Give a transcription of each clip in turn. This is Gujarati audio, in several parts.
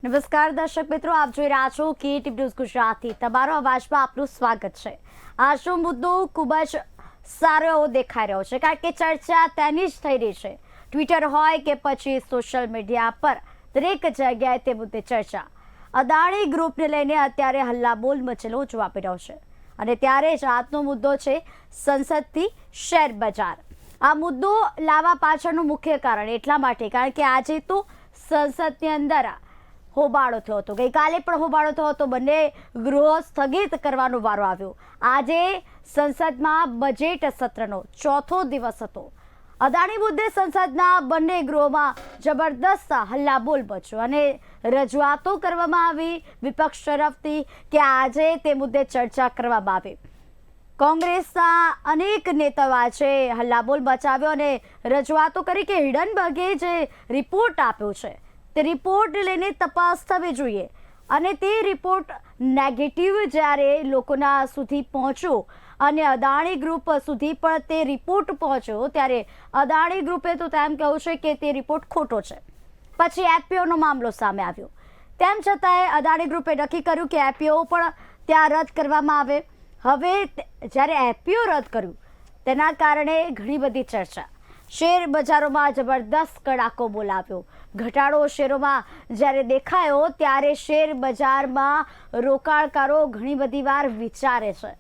નમસ્કાર દર્શક મિત્રો, આપ જોઈ રહ્યા છો KTV ન્યૂઝ ગુજરાતી. તમારો અવાજમાં આપનું સ્વાગત છે. આજનો મુદ્દો ખૂબ જ સારો એવો દેખાઈ રહ્યો છે, કારણ કે ચર્ચા તેની જ થઈ રહી છે. ટ્વિટર હોય કે પછી સોશિયલ મીડિયા પર દરેક જગ્યાએ તે મુદ્દે ચર્ચા. અદાણી ગ્રુપને લઈને અત્યારે હલ્લાબોલ મચેલો જોવા મળી રહ્યો છે. અને ત્યારે જ આજનો મુદ્દો છે સંસદથી શેર બજાર. આ મુદ્દો લાવવા પાછળનું મુખ્ય કારણ એટલા માટે કારણ કે આજે તો સંસદની અંદર હોબાળો થયો હતો. ગઈકાલે પણ હોબાળો થયો હતો. બંને ગૃહો સ્થગિત કરવાનો વારો આવ્યો. આજે સંસદમાં બજેટ સત્રનો ચોથો દિવસ હતો. અદાણી મુદ્દે સંસદના બંને ગૃહોમાં જબરદસ્ત હલ્લાબોલ મચ્યો અને રજૂઆતો કરવામાં આવી વિપક્ષ તરફથી કે આજે તે મુદ્દે ચર્ચા કરવામાં આવે. કોંગ્રેસના અનેક નેતાઓ આજે હલ્લાબોલ મચાવ્યો અને રજૂઆતો કરી કે હિડનબર્ગે જે રિપોર્ટ આપ્યો છે તે રિપોર્ટ લઈને તપાસ થવી જોઈએ અને તે રિપોર્ટ નેગેટિવ જ્યારે લોકોના સુધી પહોંચ્યો અને અદાણી ગ્રુપ સુધી પણ તે રિપોર્ટ પહોંચ્યો ત્યારે અદાણી ગ્રુપે તો તેમ કહ્યું છે કે તે રિપોર્ટ ખોટો છે. પછી એપીઓનો મામલો સામે આવ્યો. તેમ છતાંય અદાણી ગ્રુપે નક્કી કર્યું કે એપીઓ પણ ત્યાં રદ કરવામાં આવે. હવે જ્યારે એપીઓ રદ કર્યું તેના કારણે ઘણી બધી ચર્ચા. શેર બજારોમાં જબરદસ્ત કડાકો બોલાવ્યો. ઘટાડો શેરોમાં જ્યારે દેખાયો ત્યારે શેર બજારમાં રોકાણકારો ઘણી બધી વાર વિચારે છે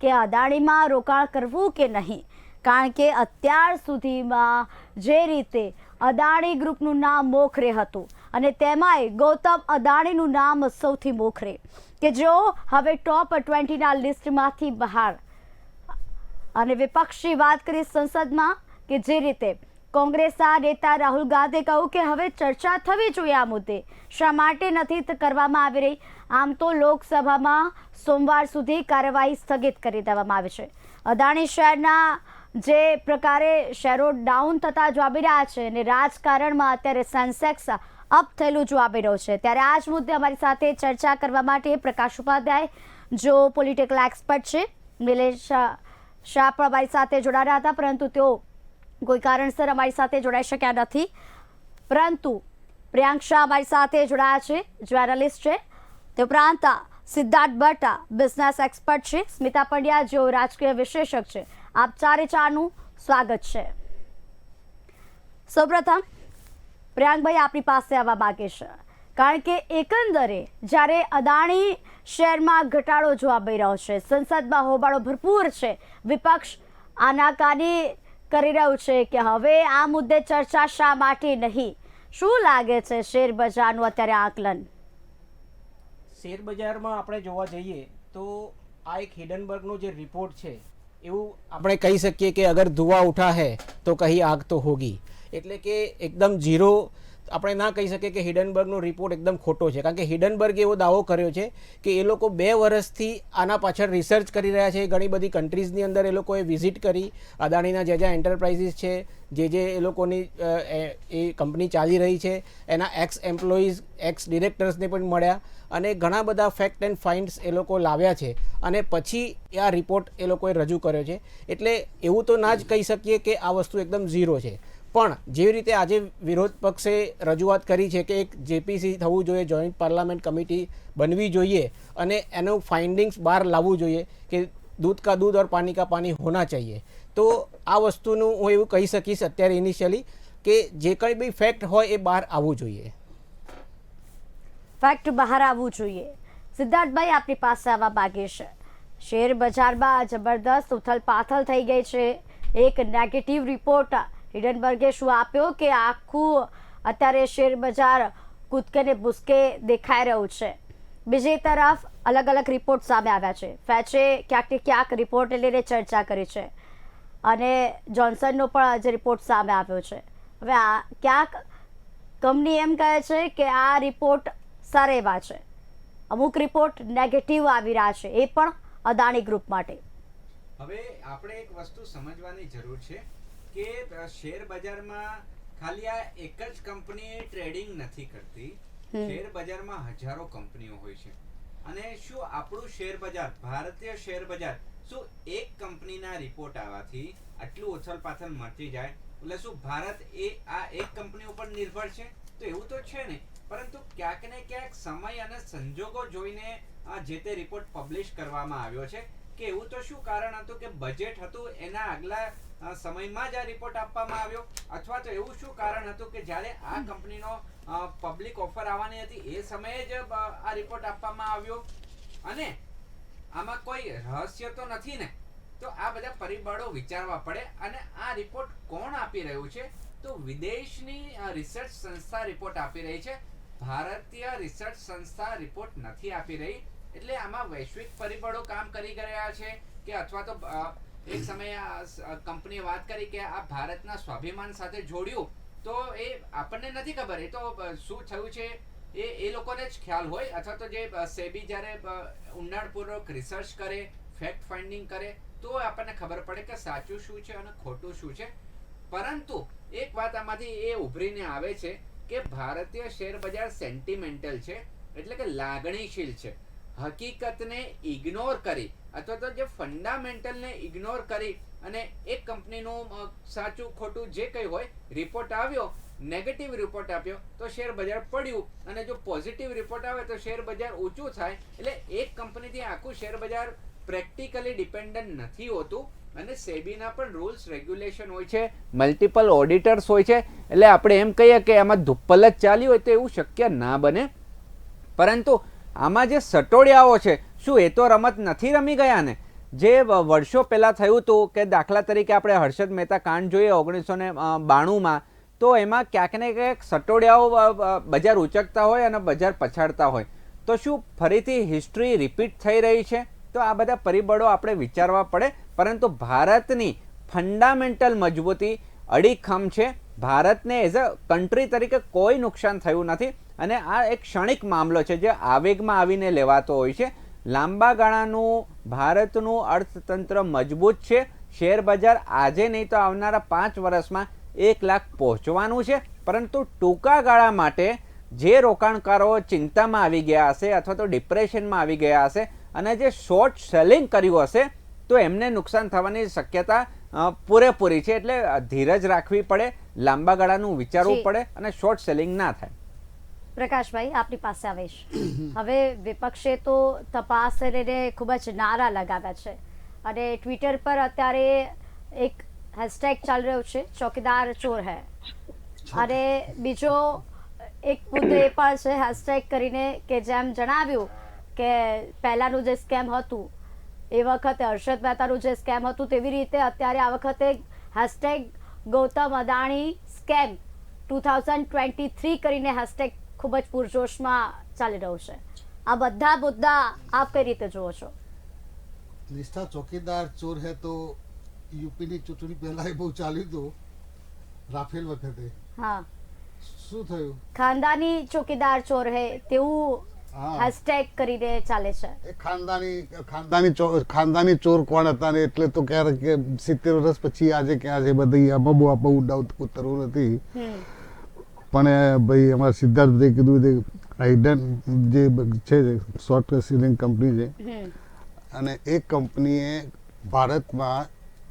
કે અદાણીમાં રોકાણ કરવું કે નહીં, કારણ કે અત્યાર સુધીમાં જે રીતે અદાણી ગ્રુપનું નામ મોખરે હતું અને તેમાંય ગૌતમ અદાણીનું નામ સૌથી મોખરે કે જેઓ હવે ટોપ 20ના લિસ્ટમાંથી બહાર. અને વિપક્ષની વાત કરી સંસદમાં કે જે રીતે કોંગ્રેસના નેતા રાહુલ ગાંધીએ કહ્યું કે હવે ચર્ચા થવી જોઈએ આ મુદ્દે, શા માટે નથી કરવામાં આવી રહી. આમ તો લોકસભામાં સોમવાર સુધી કાર્યવાહી સ્થગિત કરી દેવામાં આવી છે. અદાણી શેરના જે પ્રકારે શેરો ડાઉન થતા જોવા મળી રહ્યા છે અને રાજકારણમાં અત્યારે સેન્સેક્સ અપ થયેલું જોવા મળી રહ્યું છે, ત્યારે આ જ મુદ્દે અમારી સાથે ચર્ચા કરવા માટે પ્રકાશ ઉપાધ્યાય, જો પોલિટિકલ એક્સપર્ટ છે, નિલેશ શાહ પણ અમારી સાથે જોડાયા હતા, પરંતુ તેઓ કોઈ કારણસર અમારી સાથે જોડાઈ શક્યા નથી. પરંતુ પ્રિયાંક શાહ અમારી સાથે જોડાયા છે, જો એનાલિસ્ટ છે. તે ઉપરાંત સિદ્ધાર્થ ભટ્ટ બિઝનેસ એક્સપર્ટ છે, સ્મિતા પંડ્યા જેઓ રાજકીય વિશ્લેષક છે. આપ ચારેચારનું સ્વાગત છે. સૌપ્રથમ પ્રિયાંકભાઈ આપની પાસે આવવા માંગે છે, કારણ કે એકંદરે જ્યારે અદાણી શેરમાં ઘટાડો જોવા મળી રહ્યો છે, સંસદમાં હોબાળો ભરપૂર છે, વિપક્ષ આનાકાની કરી રહ્યું છે કે હવે આ મુદ્દે ચર્ચા શા માટે નહીં. શું લાગે છે શેર બજારનું અત્યારે આકલન? શેર બજારમાં આપણે જોવા જઈએ તો આ એક હિડનબર્ગનો જે રિપોર્ટ છે એવું આપણે કહી શકીએ કે અગર ધુઆ ઉઠા હૈ તો કહી આગ તો હોગી. એટલે કે એકદમ ઝીરો આપણે ના કહી શકીએ કે હિડનબર્ગનો રિપોર્ટ એકદમ ખોટો છે, કારણ કે હિડનબર્ગે એવો દાવો કર્યો છે કે એ લોકો 2 વર્ષથી આના પાછળ રિસર્ચ કરી રહ્યા છે. ઘણી બધી કન્ટ્રીઝની અંદર એ લોકોએ વિઝિટ કરી, અદાણીના જે જ્યાં એન્ટરપ્રાઇઝીસ છે, જે એ લોકોની એ કંપની ચાલી રહી છે એના એક્સ એમ્પ્લોઈઝ, એક્સ ડિરેક્ટર્સને પણ મળ્યા અને ઘણા બધા ફેક્ટ એન્ડ ફાઇન્ડ્સ એ લોકો લાવ્યા છે અને પછી આ રિપોર્ટ એ લોકોએ રજૂ કર્યો છે. એટલે એવું તો ના જ કહી શકીએ કે આ વસ્તુ એકદમ ઝીરો છે. પણ જેવી રીતે આજે વિરોધ પક્ષે રજૂઆત કરી છે કે એક જેપીસી થવું જોઈએ, જોઈન્ટ પાર્લામેન્ટ કમિટી બનવી જોઈએ અને એનું ફાઇન્ડિંગ્સ બહાર લાવવું જોઈએ કે દૂધ કા દૂધ ઓર પાણી કા પાણી હોના ચાહીએ. તો આ વસ્તુનું હું એવું કહી શકીશ અત્યારે ઇનિશિયલી કે જે કંઈ બી ફેક્ટ હોય એ બહાર આવવું જોઈએ. ફેક્ટ બહાર આવવું જોઈએ. સિદ્ધાર્થભાઈ આપની પાસે આવવા માંગે છે. શેર બજારમાં જબરદસ્ત ઉથલપાથલ થઈ ગઈ છે. એક નેગેટિવ રિપોર્ટ હિડનબર્ગે શું આપ્યો કે આખું અત્યારે શેર બજાર કૂદકે ને ભૂસકે દેખાઈ રહ્યું છે. બીજી તરફ અલગ અલગ રિપોર્ટ સામે આવ્યા છે. ફેચે ક્યાંક ને ક્યાંક રિપોર્ટ લઈને ચર્ચા કરી છે અને જોન્સનનો પણ જે રિપોર્ટ સામે આવ્યો છે. હવે આ ક્યાંક કંપની એમ કહે છે કે આ રિપોર્ટ સારા એવા છે, અમુક રિપોર્ટ નેગેટિવ આવી રહ્યા છે, એ પણ અદાણી ગ્રુપ માટે. હવે આપણે એક વસ્તુ સમજવાની જરૂર છે કે શેર બજારમાં ખાલી આ એક જ કંપની ટ્રેડિંગ નથી કરતી. શેર બજારમાં હજારો કંપનીઓ હોય છે અને શું આપણું શેર બજાર, ભારતીય શેર બજાર, શું એક કંપનીના રિપોર્ટ આવવાથી આટલું ઉથલપાથલ મચી જાય? એટલે શું ભારત એ આ એક કંપની ઉપર નિર્ભર છે? તો એવું તો છે ને. પરંતુ ક્યાંક ને ક્યાંક સમય અને સંજોગો જોઈને જે તે રિપોર્ટ પબ્લિશ કરવામાં આવ્યો છે કે એવું તો શું કારણ હતું કે બજેટ હતું એના આગલા સમયમાં જ આ રિપોર્ટ આપવામાં આવ્યો, અથવા તો એવું શું કારણ હતું કે જ્યારે આ કંપનીનો પબ્લિક ઓફર આવવાની હતી એ સમયે જ આ રિપોર્ટ આપવામાં આવ્યો? અને આમાં કોઈ રહસ્ય તો નથી ને? તો આ બધા પરિબળો વિચારવા પડે. અને આ રિપોર્ટ કોણ આપી રહ્યું છે? તો વિદેશની રિસર્ચ સંસ્થા રિપોર્ટ આપી રહી છે, ભારતીય રિસર્ચ સંસ્થા રિપોર્ટ નથી આપી રહી. એટલે આમાં વૈશ્વિક પરિબળો કામ કરી રહ્યા છે કે અથવા તો એક સમયે કંપનીએ વાત કરી કે આ ભારતના સ્વાભિમાન સાથે જોડ્યું, તો એ આપણને નથી ખબર. એ તો શું થયું છે એ લોકોને જ ખ્યાલ હોય, અથવા તો જે સેબી જ્યારે ઊંડાણપૂર્વક રિસર્ચ કરે, ફેક્ટ ફાઇન્ડિંગ કરે, તો આપણને ખબર પડે કે સાચું શું છે અને ખોટું શું છે. પરંતુ એક વાત આમાંથી એ ઉભરીને આવે છે કે ભારતીય શેર બજાર સેન્ટિમેન્ટલ છે, એટલે કે લાગણીશીલ છે. હકીકતને ઇગ્નોર કરી અથવા તો જે ફંડામેન્ટલને ઇગ્નોર કરી અને એક કંપનીનું સાચું ખોટું જે કંઈ હોય રિપોર્ટ આવ્યો, નેગેટિવ રિપોર્ટ આપ્યો તો શેર બજાર પડ્યું, અને જો પોઝિટિવ રિપોર્ટ આવે તો શેર બજાર ઊંચું થાય. એટલે એક કંપનીથી આખું શેર બજાર પ્રેક્ટિકલી ડિપેન્ડન્ટ નથી હોતું. અને સેબીના પણ રૂલ્સ રેગ્યુલેશન હોય છે, મલ્ટિપલ ઓડિટર્સ હોય છે. એટલે આપણે એમ કહીએ કે આમાં ધુપ્પલ જ ચાલી હોય તો એવું શક્ય ના બને. પરંતુ આમાં જે સટોડિયાઓ છે, શું એ તો રમત નથી રમી ગયા ને? જે વર્ષો પહેલાં થયું હતું કે દાખલા તરીકે આપણે હર્ષદ મહેતા કાંડ જોઈએ 1992માં, તો એમાં ક્યાંક ને ક્યાંક સટોડિયાઓ બજાર ઉચકતા હોય અને બજાર પછાડતા હોય. તો શું ફરીથી હિસ્ટ્રી રિપીટ થઈ રહી છે? તો આ બધા પરિબળો આપણે વિચારવા પડે. પરંતુ ભારતની ફંડામેન્ટલ મજબૂતી અડીખમ છે. ભારતને એઝ અ કન્ટ્રી તરીકે કોઈ નુકસાન થયું નથી. અને આ એક ક્ષણિક મામલો છે જે આવેગમાં આવીને લેવાતો હોય છે. લાંબા ગાળાનું ભારતનું અર્થતંત્ર મજબૂત છે. શેર બજાર આજે નહીં તો આવનારા 5 વર્ષમાં 1 લાખ પહોંચવાનું છે. પરંતુ ટૂંકા ગાળા માટે જે રોકાણકારો ચિંતામાં આવી ગયા હશે અથવા તો ડિપ્રેશનમાં આવી ગયા હશે અને જે શોર્ટ સેલિંગ કર્યું હશે, તો એમને નુકસાન થવાની શક્યતા પૂરેપૂરી છે. એટલે ધીરજ રાખવી પડે, લાંબા ગાળાનું વિચારવું પડે અને શોર્ટ સેલિંગ ના થાય. પ્રકાશભાઈ, આપની પાસે આવીશ. હવે વિપક્ષે તો તપાસ લઈને ખૂબ જ નારા લગાવ્યા છે અને ટ્વિટર પર અત્યારે એક હેશટેગ ચાલી રહ્યો છે, ચોકીદાર ચોર હૈ. અને બીજો એક મુદ્દો એ પણ છે હેશટેગ કરીને કે જેમ જણાવ્યું કે પહેલાંનું જે સ્કેમ હતું એ વખતે હર્ષદ મહેતાનું જે સ્કેમ હતું, તેવી રીતે અત્યારે આ વખતે હેશટેગ ગૌતમ અદાણી સ્કેમ 2023 કરીને હેશટેગ ખૂબ જ પૂરજોશમાં ચાલી રહ્યું છે. આ બધા મુદ્દા આપ કઈ રીતે જુઓ છો? નિષ્ઠા, ચોકીદાર ચોર હે તો યુપીની ચૂંટણી પહેલા બહુ ચાલ્યું હતું, રાફેલ વખતે. હા, શું થયું? ખાનદાની ચોકીદાર ચોર હે તેવું હેશટેગ કરીને ચાલે છે. એ ખાનદાની ચોર કોણ હતા ને એટલે તો ક્યારેક 70 વર્ષ પછી આજે ક્યાં છે બધી આમાં બહુ ડાઉટ ઉતરવું નથી. પણ ભાઈ અમારા સિદ્ધાર્થભાઈ કીધું હાઇડન જે છે શોર્ટ સેલિંગ કંપની છે, અને એ કંપનીએ ભારતમાં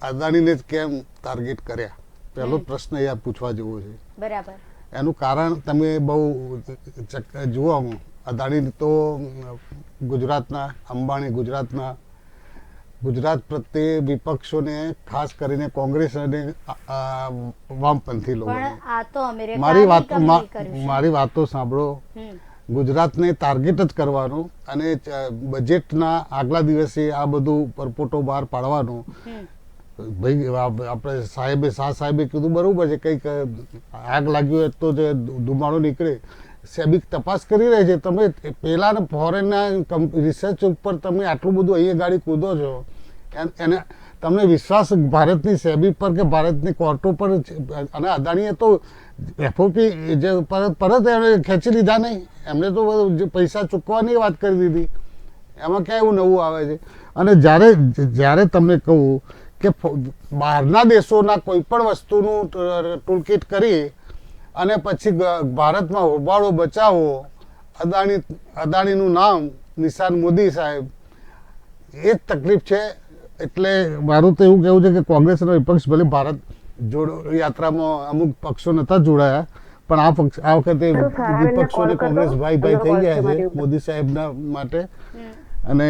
અદાણીને જ કેમ ટાર્ગેટ કર્યા, પહેલો પ્રશ્ન એ પૂછવા જેવો છે. બરાબર. એનું કારણ તમે બહુ જુઓ, અદાણી તો ગુજરાતના, અંબાણી ગુજરાતના, ગુજરાત પ્રત્યે વિપક્ષોને ખાસ કરીને કોંગ્રેસ અને વામપંથી લોકો, મારી વાતો સાંભળો, ગુજરાતને ટાર્ગેટ જ કરવાનું અને બજેટના આગલા દિવસે આ બધું પરપોટો બહાર પાડવાનું. ભાઈ આપણે સાહેબે કીધું બરોબર છે, કંઈક આગ લાગ્યું હોય તો જે ધુમાડો નીકળે, સેબી તપાસ કરી રહી છે. તમે પેલા ફોરેનના રિસર્ચ ઉપર તમે આટલું બધું અહીંયા ગાડી કૂદો છો, એને તમને વિશ્વાસ ભારતની સેબી પર કે ભારતની કોર્ટો પર? અને અદાણીએ તો એફઓપી જે પરત એને ખેંચી લીધા નહીં, એમને તો પૈસા ચૂકવવાની વાત કરી દીધી. એમાં ક્યાં એવું નવું આવે છે? અને જ્યારે તમને કહું કે બહારના દેશોના કોઈ પણ વસ્તુનું ટૂલકીટ કરી અને પછી ભારતમાં હોબાળો બચાવો, અદાણીનું નામ નિશાન મોદી સાહેબ, એ જ તકલીફ છે. એટલે મારું તો એવું કહેવું છે કે કોંગ્રેસ અને વિપક્ષ ભલે ભારત જોડો યાત્રામાં અમુક પક્ષો નહોતા જોડાયા, પણ આ વખતે સારાબેનને વિપક્ષોને call કરતો. કોંગ્રેસ ભાઈ થઈ એમનો call ગયા છે છે મારી ઉપર. મોદી સાહેબના માટે અને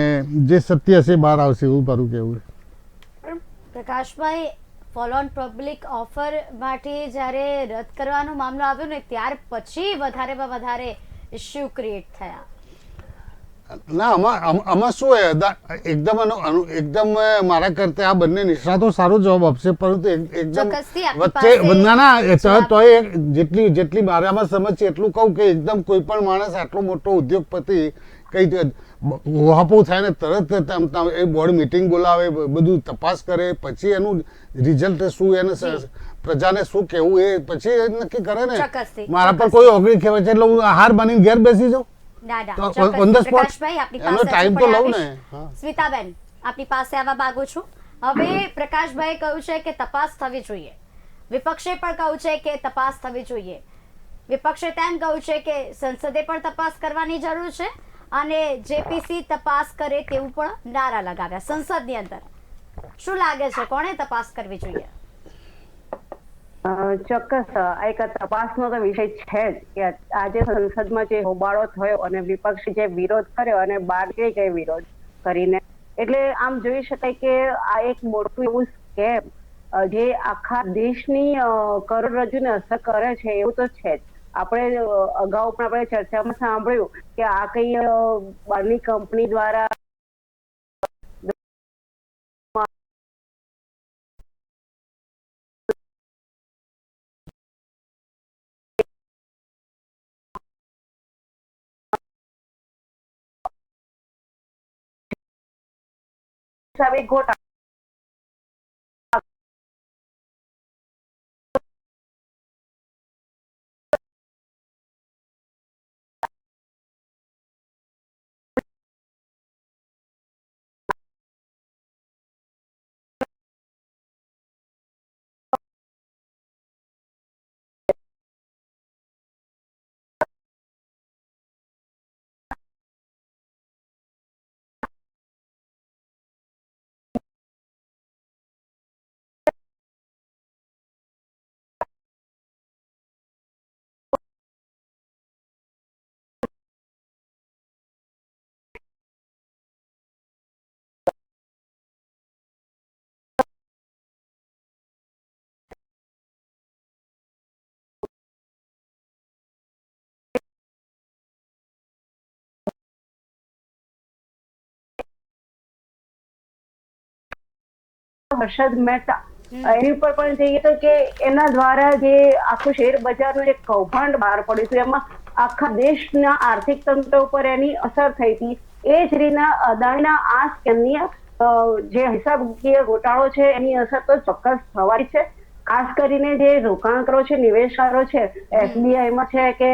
જે સત્ય હશે બહાર આવશે એવું મારું કહેવું છે. Prakashbhai, follow on public offer માટે જ્યારે રદ કરવાનો મામલો આવ્યો ને ત્યાર પછી વધારેમાં વધારે ઇશ્યુ ક્રિએટ થયા. ના આમાં શું એકદમ મારા કરતા આ બંને નિષ્ણાતો સારો જવાબ આપશે પરંતુ એકદમ ચોક્કસથી આપની વચ્ચે પાસે ના તોય જેટલી મારામાં સમજ છે એટલું કહું કે એકદમ કોઈ પણ માણસ આટલો મોટો ઉદ્યોગપતિ કઈ વહાપો થાય ને તરત એ બોર્ડ મીટિંગ બોલાવે, બધું તપાસ કરે, પછી એનું રિઝલ્ટ શું એને પ્રજાને શું કહેવું એ પછી નક્કી કરે ને. ચોક્કસથી, મારા પર કોઈ ઓગળી કહેવાય છે એટલે હું હાર માનીને ઘેર બેસી જાઉં? ના, ના, તો ચોક્કસ. on the spot પ્રકાશભાઈ, આપની એનો પાસે time હજુ તો પણ લઉં ને. આવીશ. હા. સ્મિતાબેન, આપની પાસે આવવા માંગુ છું. હવે પ્રકાશભાઈ કહ્યું છે કે તપાસ થવી જોઈએ, વિપક્ષે પણ કહ્યું છે કે તપાસ થવી જોઈએ. વિપક્ષે તેમ કહ્યું છે કે સંસદે પણ તપાસ કરવાની જરૂર છે અને જેપીસી તપાસ કરે તેવું પણ નારા લગાવ્યા સંસદની અંદર. શું લાગે છે, કોણે તપાસ કરવી જોઈએ? ચોક્કસ આ એક તપાસનો તો વિષય છે જ કે આજે સંસદમાં જે હોબાળો થયો અને વિપક્ષે જે વિરોધ કર્યો અને બહાર ગઈ વિરોધ કરીને, એટલે આમ જોઈ શકાય કે આ એક મોટું એવું સ્કેમ જે આખા દેશની કરોડરજ્જુને અસર કરે છે એવું તો છે જ. આપણે અગાઉ પણ આપણે ચર્ચામાં સાંભળ્યું કે આ કઈ બહારની કંપની દ્વારા ગોટા હર્ષદ મહેતા એની ઉપર પણ જઈએ તો કે એના દ્વારા જે આખું શેર બજારનું જે કૌભાંડ બહાર પડ્યું હતું એમાં આખા દેશના આર્થિક તંત્ર ઉપર એની અસર થઈ હતી. એ જ રીતના અદાણીના આ સ્કેમની જે હિસાબકીય ગોટાળો છે એની અસર તો ચોક્કસ થવાની છે. ખાસ કરીને જે રોકાણકારો છે, નિવેશકારો છે, એસબીઆઈમાં છે કે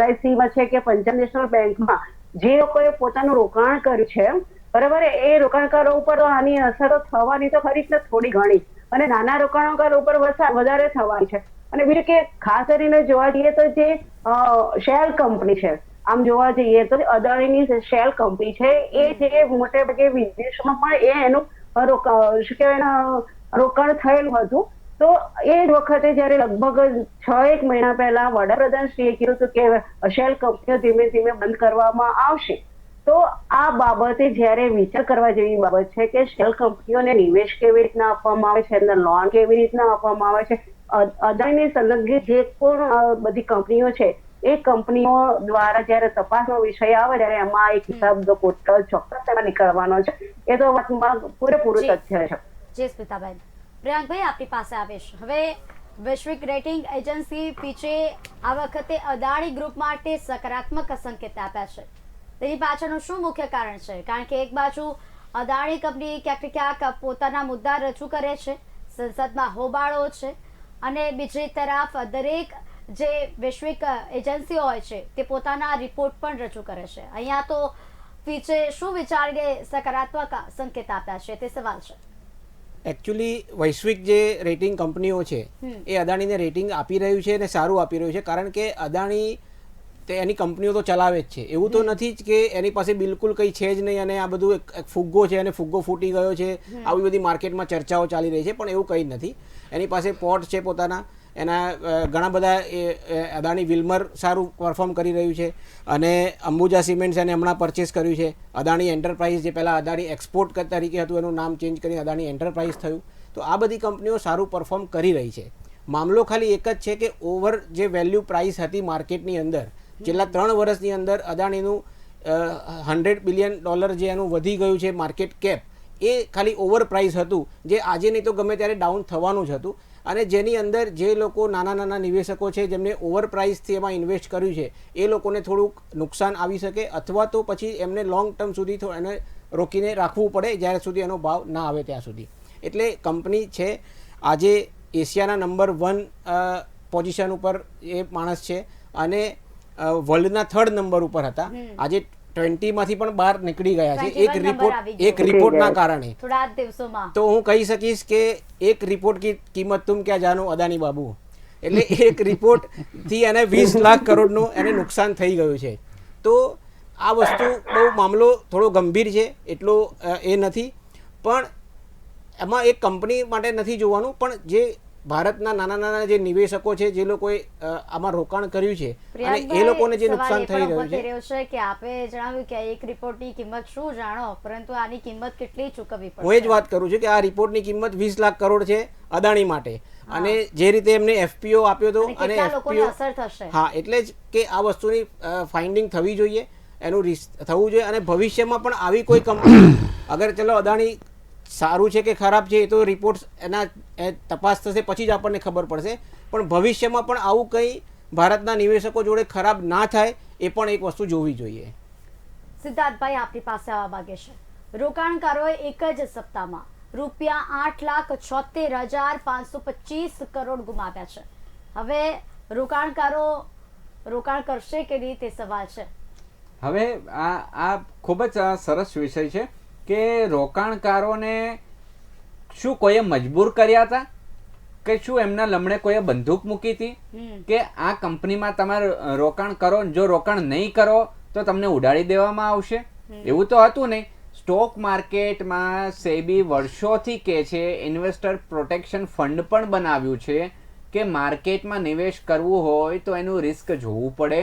LICમાં છે કે પંજાબ નેશનલ બેંકમાં જે લોકોએ પોતાનું રોકાણ કર્યું છે બરાબર, એ રોકાણકારો ઉપર આની અસર થવાની તો ખરી જ થોડી ઘણી, અને નાના રોકાણકારો ઉપર વધારે થવાની છે. અને બીજું કે ખાસ કરીને જોવા જઈએ તો જે શેલ કંપની છે, આમ જોવા જઈએ તો અદાણીની શેલ કંપની છે એ જે મોટે ભાગે વિદેશોમાં પણ એનું શું કહેવાય રોકાણ થયેલું હતું. તો એ જ વખતે જયારે લગભગ 6-1 મહિના પહેલા વડાપ્રધાન શ્રીએ કીધું હતું કે શેલ કંપનીઓ ધીમે ધીમે બંધ કરવામાં આવશે, તો આ બાબતે જયારે વિચાર કરવા જેવી બાબત છે કે શેલ કંપનીઓને નિવેશ કેવી રીતના આપવામાં આવે છે, એમને લોન કેવી રીતના આપવામાં આવે છે. અદાણીની સંલગ્ન જે પણ બધી કંપનીઓ છે એ કંપનીઓ દ્વારા જયારે તપાસનો વિષય આવે ત્યારે એમાં એક હિસાબ ચોક્કસ એમાં નીકળવાનો છે. એ તો વાતમાં પૂરેપૂરું તથ્ય છે. જી સ્મિતાબેન. પ્રિયાંકભાઈ, આપની પાસે આવીશ. હવે વૈશ્વિક રેટિંગ એજન્સી ફીચે આ વખતે અદાણી ગ્રુપ માટે સકારાત્મક સંકેત આપ્યા છે. તેની પાછળનું શું મુખ્ય કારણ છે? કારણ કે એક બાજુ અદાણી કંપની ક્યાંક ને ક્યાંક પોતાના મુદ્દા રજૂ કરે છે, સંસદમાં હોબાળો છે, અને બીજી તરફ દરેક જે વૈશ્વિક એજન્સીઓ હોય છે તે પોતાના રિપોર્ટ પણ રજૂ કરે છે. અહીંયા તો ફીચે શું વિચારીને સકારાત્મક સંકેત આપ્યા છે તે સવાલ છે. એકચ્યુઅલી વૈશ્વિક જે રેટિંગ કંપનીઓ છે એ અદાણીને રેટિંગ આપી રહ્યું છે અને સારું આપી રહ્યું છે, કારણ કે અદાણી તે એની કંપનીઓ તો ચલાવે જ છે. એવું તો નથી જ કે એની પાસે બિલકુલ કંઈ છે જ નહીં અને આ બધું એક ફુગ્ગો છે અને ફુગ્ગો ફૂટી ગયો છે, આવી બધી માર્કેટમાં ચર્ચાઓ ચાલી રહી છે, પણ એવું કંઈ જ નથી. એની પાસે પોર્ટ છે પોતાના, એના ઘણા બધા અદાણી વિલ્મર સારું પરફોર્મ કરી રહ્યું છે, અને અંબુજા સિમેન્ટ્સ એને હમણાં પરચેસ કર્યું છે. અદાણી એન્ટરપ્રાઇઝ, જે પહેલાં અદાણી એક્સપોર્ટ તરીકે હતું, એનું નામ ચેન્જ કરીને અદાણી એન્ટરપ્રાઇઝ થયું. તો આ બધી કંપનીઓ સારું પરફોર્મ કરી રહી છે. મામલો ખાલી એક જ છે કે ઓવર જે વેલ્યુ પ્રાઇસ હતી માર્કેટની અંદર છેલ્લા 3 વર્ષની અંદર અદાણીનું $100 બિલિયન જે એનું વધી ગયું છે માર્કેટ કેપ, એ ખાલી ઓવર પ્રાઇસ હતું, જે આજે નહીં તો ગમે ત્યારે ડાઉન થવાનું જ હતું. અને જેની અંદર જે લોકો નાના નિવેશકો છે જેમને ઓવર પ્રાઇસથી એમાં ઇન્વેસ્ટ કર્યું છે, એ લોકોને થોડુંક નુકસાન આવી શકે, અથવા તો પછી એમને લોંગ ટર્મ સુધી એને રોકીને રાખવું પડે જ્યાં સુધી એનો ભાવ ના આવે ત્યાં સુધી. એટલે કંપની છે આજે એશિયાના નંબર 1 પોઝિશન ઉપર એ માણસ છે, અને વર્લ્ડના 3rd નંબર ઉપર હતા. આજે 20માંથી પણ બહાર નીકળી ગયા છે એક રિપોર્ટના કારણે. થોડા દિવસોમાં તો હું કહી શકીશ કે એક રિપોર્ટ કી કિંમત તુમ ક્યાં જાનો અદાણી બાબુ. એટલે એક રિપોર્ટથી એને 20 લાખ કરોડનું એને નુકસાન થઈ ગયું છે. તો આ વસ્તુ બહુ મામલો થોડો ગંભીર છે, એટલો એ નથી, પણ એમાં એક કંપની માટે નથી જોવાનું, પણ જે ભારતના નાના જે નિવેશકો છે, જે લોકોએ આમાં રોકાણ કર્યું છે અને એ લોકોને જે નુકસાન થઈ રહ્યું છે કે આપે જણાવ્યું કે એક રિપોર્ટની કિંમત શું જાણો, પરંતુ આની કિંમત કેટલી ચૂકવવી પડે. હું એ જ વાત કરું છું કે આ રિપોર્ટની કિંમત 20 લાખ કરોડ છે અદાણી માટે, અને જે રીતે એમને FPO આપ્યો હતો અને લોકોને અસર થશે. હા, એટલે જ કે આ વસ્તુની ફાઇન્ડિંગ થવી જોઈએ, એનું થવું જોઈએ, અને ભવિષ્યમાં પણ આવી કોઈ કંપની અગર ચલો અદાણી સારું છે કે ખરાબ છે એ તો રિપોર્ટ્સ એના તપાસ થશે પછી જ આપણને ખબર પડશે, પણ ભવિષ્યમાં પણ આવું કંઈ ભારતના નિવેશકો જોડે ખરાબ ના થાય એ પણ એક વસ્તુ જોવી જોઈએ. સિદ્ધાર્થભાઈ આપની પાસે આવવા માંગે છે. રોકાણકારોએ એક જ સપ્તાહમાં ₹8,76,525 કરોડ ગુમાવ્યા છે. હવે રોકાણકારો રોકાણ કરશે કે નહીં તે સવાલ છે. હવે આ ખૂબ જ સરસ વિષય છે કે રોકાણકારોને શું કોઈએ મજબૂર કર્યા હતા, કે શું એમના લમણે કોઈએ બંદૂક મૂકી હતી કે આ કંપનીમાં તમારે રોકાણ કરો, જો રોકાણ નહીં કરો તો તમને ઉડાડી દેવામાં આવશે? એવું તો હતું નહીં. સ્ટોક માર્કેટમાં સેબી વર્ષોથી કહે છે, ઇન્વેસ્ટર પ્રોટેક્શન ફંડ પણ બનાવ્યું છે કે માર્કેટમાં નિવેશ કરવું હોય તો એનું રિસ્ક જોવું પડે.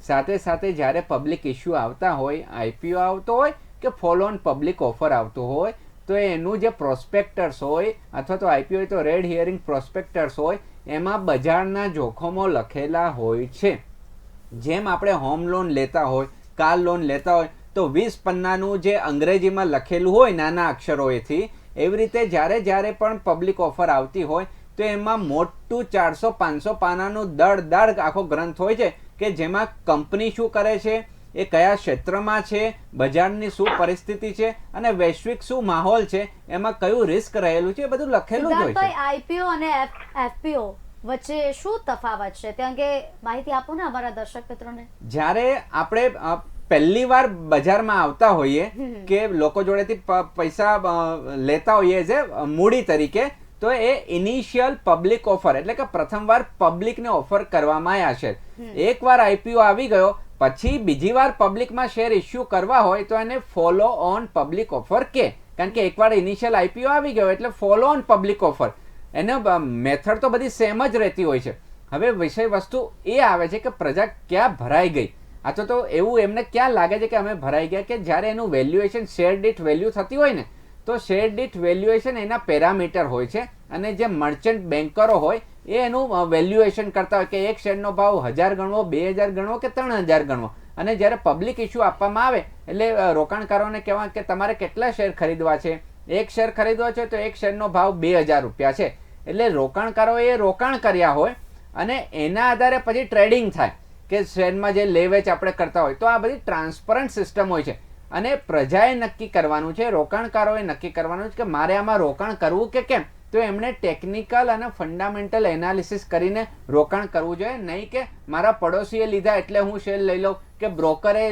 સાથે સાથે જ્યારે પબ્લિક ઇસ્યુ આવતા હોય, IPO આવતો હોય કે ફોલો ઓન પબ્લિક ઓફર આવતો હોય, તો એનું જે પ્રોસ્પેક્ટર્સ હોય અથવા તો IPO હોય તો રેડ હિયરિંગ પ્રોસ્પેક્ટર્સ હોય, એમાં બજારના જોખમો લખેલા હોય છે. જેમ આપણે હોમ લોન લેતા હોય, કાર લોન લેતા હોય, તો 20 પન્નાનું જે અંગ્રેજીમાં લખેલું હોય નાના અક્ષરોએથી, એવી રીતે જ્યારે પણ પબ્લિક ઓફર આવતી હોય તો એમાં મોટું 400-500 પાનાનું દળ આખો ગ્રંથ હોય છે કે જેમાં કંપની શું કરે છે, એ કયા ક્ષેત્રમાં છે, બજારની શું પરિસ્થિતિ છે અને વૈશ્વિક શું માહોલ છે, એમાં કયું રિસ્ક રહેલું છે, એ બધું લખેલું જ હોય છે. IPO અને FPO વચ્ચે શું તફાવત છે, ત્યાં કે માહિતી આપો ને અમારા દર્શક મિત્રોને. જ્યારે આપણે પહેલી વાર બજારમાં આવતા હોઈએ કે લોકો જોડેથી પૈસા લેતા હોઈએ છે મૂડી તરીકે, તો એ ઇનિશિયલ પબ્લિક ઓફર એટલે કે પ્રથમવાર પબ્લિકને ઓફર કરવામાં આવ્યા છે. એકવાર IPO આવી ગયો પછી બીજી વાર પબ્લિકમાં શેર ઇસ્યુ કરવા હોય તો એને ફોલો ઓન પબ્લિક ઓફર કે, કારણ કે એકવાર ઇનિશિયલ IPO આવી ગયો એટલે ફોલો ઓન પબ્લિક ઓફર, એનો મેથડ તો બધી સેમ જ રહેતી હોય છે. હવે વિષય વસ્તુ એ આવે છે કે પ્રજા ક્યાં ભરાઈ ગઈ, અથવા તો એવું એમને ક્યાં લાગે છે કે અમે ભરાઈ ગયા, કે જ્યારે એનું વેલ્યુએશન શેર દીઠ વેલ્યુ થતી હોય ને, તો શેર દીઠ વેલ્યુએશન એના પેરામીટર હોય છે, અને જે મર્ચન્ટ બેન્કરો હોય એ એનું વેલ્યુએશન કરતા હોય કે એક શેરનો ભાવ 1000 ગણવો, 2000 ગણવો કે 3000 ગણવો. અને જ્યારે પબ્લિક ઇસ્યુ આપવામાં આવે એટલે રોકાણકારોને કહેવાય કે તમારે કેટલા શેર ખરીદવા છે, એક શેર ખરીદવા છે તો એક શેરનો ભાવ ₹2000 છે. એટલે રોકાણકારોએ રોકાણ કર્યા હોય અને એના આધારે પછી ટ્રેડિંગ થાય કે શેરમાં જે લે વેચ આપણે કરતા હોય, તો આ બધી ટ્રાન્સપરન્ટ સિસ્ટમ હોય છે. અને પ્રજાએ નક્કી કરવાનું છે, રોકાણકારોએ નક્કી કરવાનું છે કે મારે આમાં રોકાણ કરવું કે કેમ. તો એમણે ટેકનિકલ અને ફંડામેન્ટલ એનાલિસિસ કરીને રોકાણ કરવું જોઈએ, નહીં કે મારા પડોશીએ લીધા એટલે હું શેર લઈ લઉં, કે બ્રોકરે